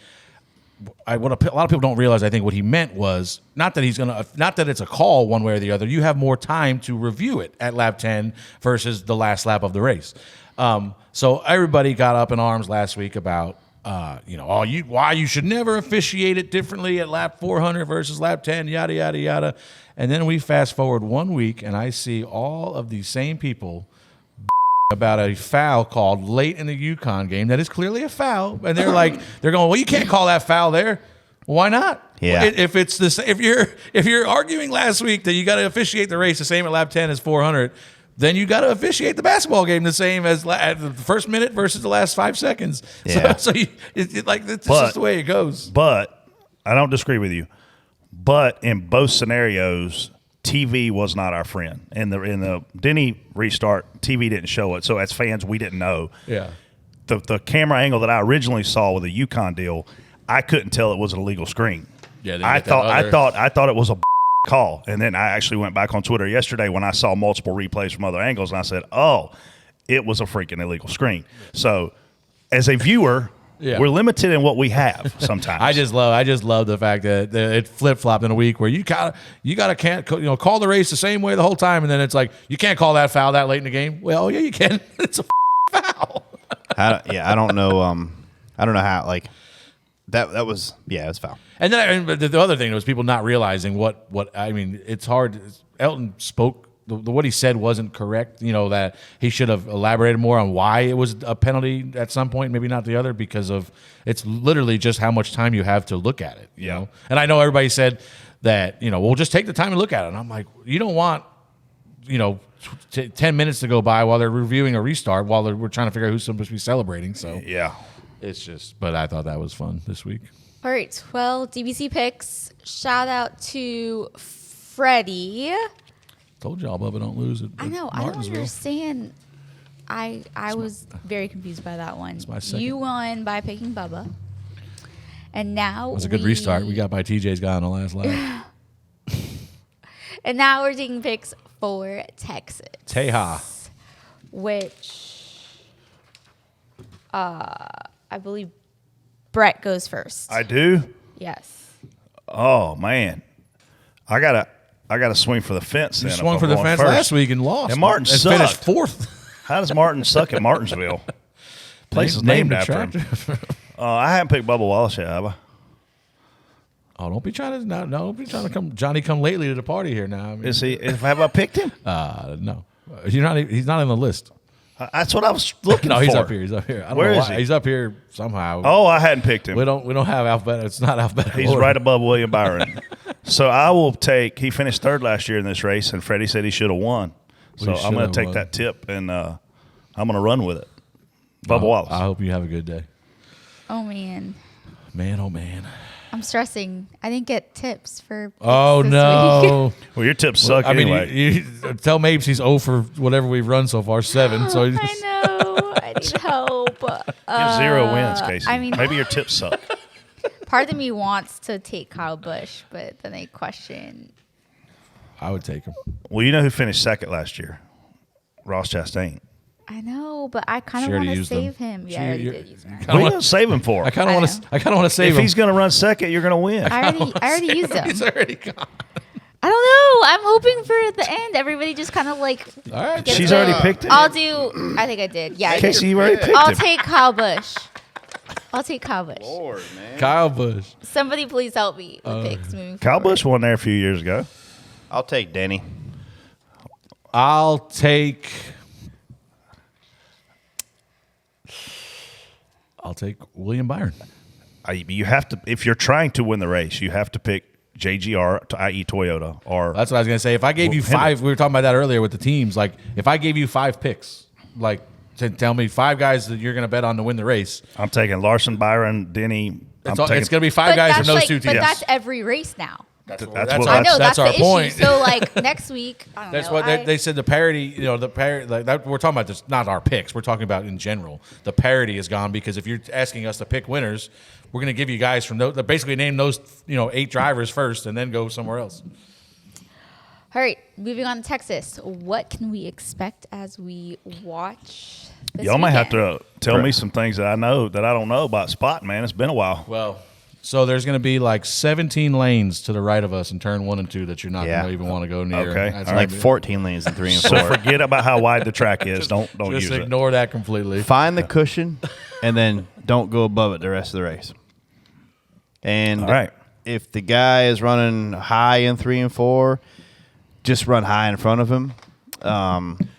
what a lot of people don't realize, I think what he meant was not that it's a call one way or the other. You have more time to review it at lap 10 versus the last lap of the race. So everybody got up in arms last week about why you should never officiate it differently at lap 400 versus lap 10, yada yada yada. And then we fast forward 1 week, and I see all of these same people about a foul called late in the Yukon game that is clearly a foul, and they're going, well, you can't call that foul there. Well, why not? Yeah. If you're arguing last week that you got to officiate the race the same at lap 10 as 400, then you got to officiate the basketball game the same as at the first minute versus the last 5 seconds. Yeah. So it's just the way it goes. But I don't disagree with you. But in both scenarios, TV was not our friend. In the Denny restart, TV didn't show it. So as fans, we didn't know. Yeah. The camera angle that I originally saw with the Yukon deal, I couldn't tell it was an illegal screen. Yeah. I thought it was a call. And then I actually went back on Twitter yesterday when I saw multiple replays from other angles, and I said, oh, it was a freaking illegal screen. So as a viewer, we're limited in what we have sometimes. I just love the fact that it flip flopped in a week where you can't call the race the same way the whole time, and then it's like you can't call that foul that late in the game. Well, yeah, you can. It's a foul. I don't know. I don't know how. Like that was it was foul. And then the other thing was people not realizing what I mean. It's hard. Elton spoke. What he said wasn't correct. That he should have elaborated more on why it was a penalty at some point, maybe not the other, because of it's literally just how much time you have to look at it. You know? And I know everybody said that we'll just take the time and look at it. And I'm like, you don't want 10 minutes to go by while they're reviewing a restart while we're trying to figure out who's supposed to be celebrating. So it's just. But I thought that was fun this week. All right, 12 DBC picks. Shout out to Freddie. Told y'all, Bubba, don't lose it. I know. I don't understand. I was very confused by that one. You won by picking Bubba. And now it was a good restart. We got by TJ's guy on the last lap. And now we're taking picks for Texas. Teja. Which I believe Brett goes first. I do? Yes. Oh, man. I gotta swing for the fence. You swung for the fence last week and lost. And Martin sucked. Finished fourth. How does Martin suck at Martinsville? Place is named after him. I haven't picked Bubba Wallace yet, have I? Oh, don't be trying to come Johnny come lately to the party here now. I mean, Is he? Have I picked him? No, he's not on the list. That's what I was looking for. No, he's up here. I don't Where know is why. he? He's up here somehow. Oh, I hadn't picked him. We don't have alphabet. It's not alphabetical. He's right above William Byron. So I will take. He finished third last year in this race, and Freddie said he should have won. So I'm going to take that tip, and I'm going to run with it. Bubba Wallace. I hope you have a good day. Oh, man. Oh, man. I'm stressing. I didn't get tips for picks Oh, this no. week. Well, your tips suck anyway. You tell Mapes he's 0 for whatever we've run so far, 7. So I know. I need help. You have 0 wins, Casey. I mean, maybe your tips suck. part of me wants to take Kyle Busch, but then I question. I would take him. Well, you know who finished second last year? Ross Chastain. I know, but I kind of want to save him. Yeah, I already did use him. What are you going to save him for? I kind of want to save him. If he's going to run second, you're going to win. I already used him. He's already gone. I don't know. I'm hoping for the end. Everybody just kind of like. All right. She's already picked it. I'll do. I think I did. Yeah. Casey, you already picked him. I'll take Kyle Busch. Lord, man. Kyle Busch. Somebody please help me with picks moving Kyle forward. Busch won there a few years ago. I'll take Denny. I'll take William Byron. You have to, if you're trying to win the race, you have to pick JGR, i.e. Toyota, or That's what I was gonna say. If I gave you 5, we were talking about that earlier with the teams. Like, if I gave you 5 picks, like to tell me 5 guys that you're gonna bet on to win the race, I'm taking Larson, Byron, Denny. it's gonna be 5 guys from those 2 teams. But that's every race now. That's I know that's our the point. issue. So like next week, I don't That's know. what they said. The parity, the parity. Like that, we're talking about this, not our picks. We're talking about in general. The parity is gone because if you're asking us to pick winners, we're going to give you guys from those. Basically, name those 8 drivers first, and then go somewhere else. All right, moving on to Texas. What can we expect as we watch this Y'all might have weekend? to tell me some things that I know that I don't know about spotting, man. It's been a while. Well, so there's going to be like 17 lanes to the right of us in turn 1 and 2 that you're not going to even want to go near. Okay. That's Like 14 lanes in 3 and 4. So forget about how wide the track is. Don't use Just it. ignore that completely. Find the cushion, and then don't go above it the rest of the race. And All right. if the guy is running high in 3 and 4, just run high in front of him.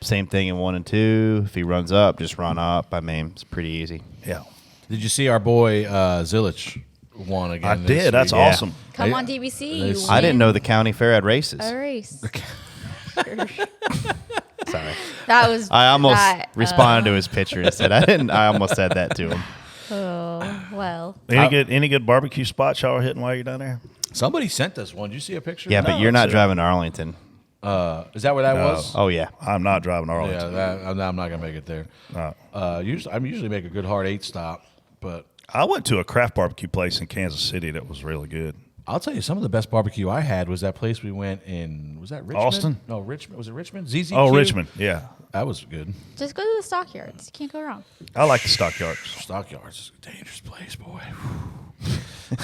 Same thing in 1 and 2. If he runs up, just run up. I mean, it's pretty easy. Yeah. Did you see our boy Zilich won again? I this did. That's week? awesome. Come on, DBC. You I didn't win know the county fair had races. a race. Sorry. That was. I almost that, responded to his picture and said I almost said that to him. Oh well. Any good barbecue spots y'all are hitting while you're down there? Somebody sent us one. Did you see a picture? Yeah, of but you're not driving to Arlington. that? Is that where that was? Oh, yeah. I'm not driving Arlington. Yeah, I'm not going to make it there. I usually make a good hard 8 stop, but I went to a craft barbecue place in Kansas City that was really good. I'll tell you, some of the best barbecue I had was that place we went in. Was that Richmond? Austin? No, Richmond. Was it Richmond? ZZQ? Oh, Richmond. Yeah. That was good. Just go to the stockyards. You can't go wrong. I like the stockyards. Stockyards is a dangerous place, boy.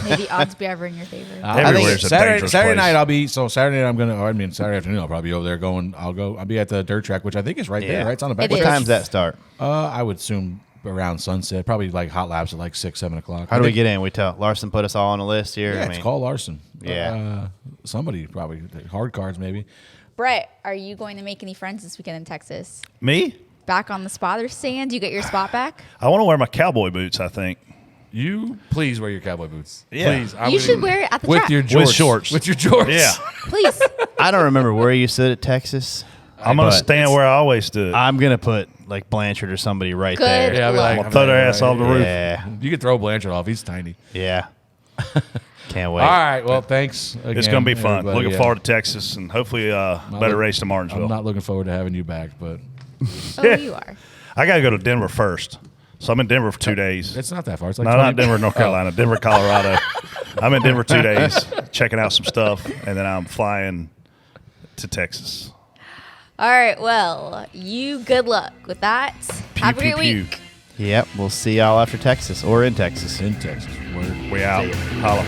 Maybe odds be ever in your favor. Everywhere's a dangerous Saturday place. night I'll be Saturday night I'm gonna. Or I mean Saturday afternoon I'll probably be over there going. I'll be at the dirt track, which I think is right there. Right, it's on the back. It What is. time's that start? I would assume around sunset. Probably like hot laps at like 6, 7 o'clock. How do we get in? We tell Larson put us all on the list here. Yeah, it's call Larson. Yeah. Somebody probably hard cards maybe. Brett, are you going to make any friends this weekend in Texas? Me? Back on the spotter stand? You get your spot back? I want to wear my cowboy boots, I think. You please wear your cowboy boots. Yeah. Please. You should wear it at the with track. your jorts. With shorts. With your jorts. Yeah. Please. I don't remember where you stood at Texas. I'm going to But stand where I always stood. I'm gonna put like Blanchard or somebody right Good there. Yeah, I'll be luck. like, I'm gonna throw their ass off the roof. Yeah, You can throw Blanchard off. He's tiny. yeah. Can't wait. All right. Well, thanks. Again, It's going to be fun. everybody. Looking Yeah. forward to Texas and hopefully better look- race to Martinsville. I'm not looking forward to having you back, but Oh, you are. I got to go to Denver first. So I'm in Denver for 2 days. it's not that far. It's like No, 20 not Denver, North Carolina. Denver, Colorado. I'm in Denver 2 days, checking out some stuff, and then I'm flying to Texas. All right. Well, you good luck with that. Have a Pew, great pew, week. Yep, we'll see y'all after Texas or in Texas. In Texas. Word. We out. Holla.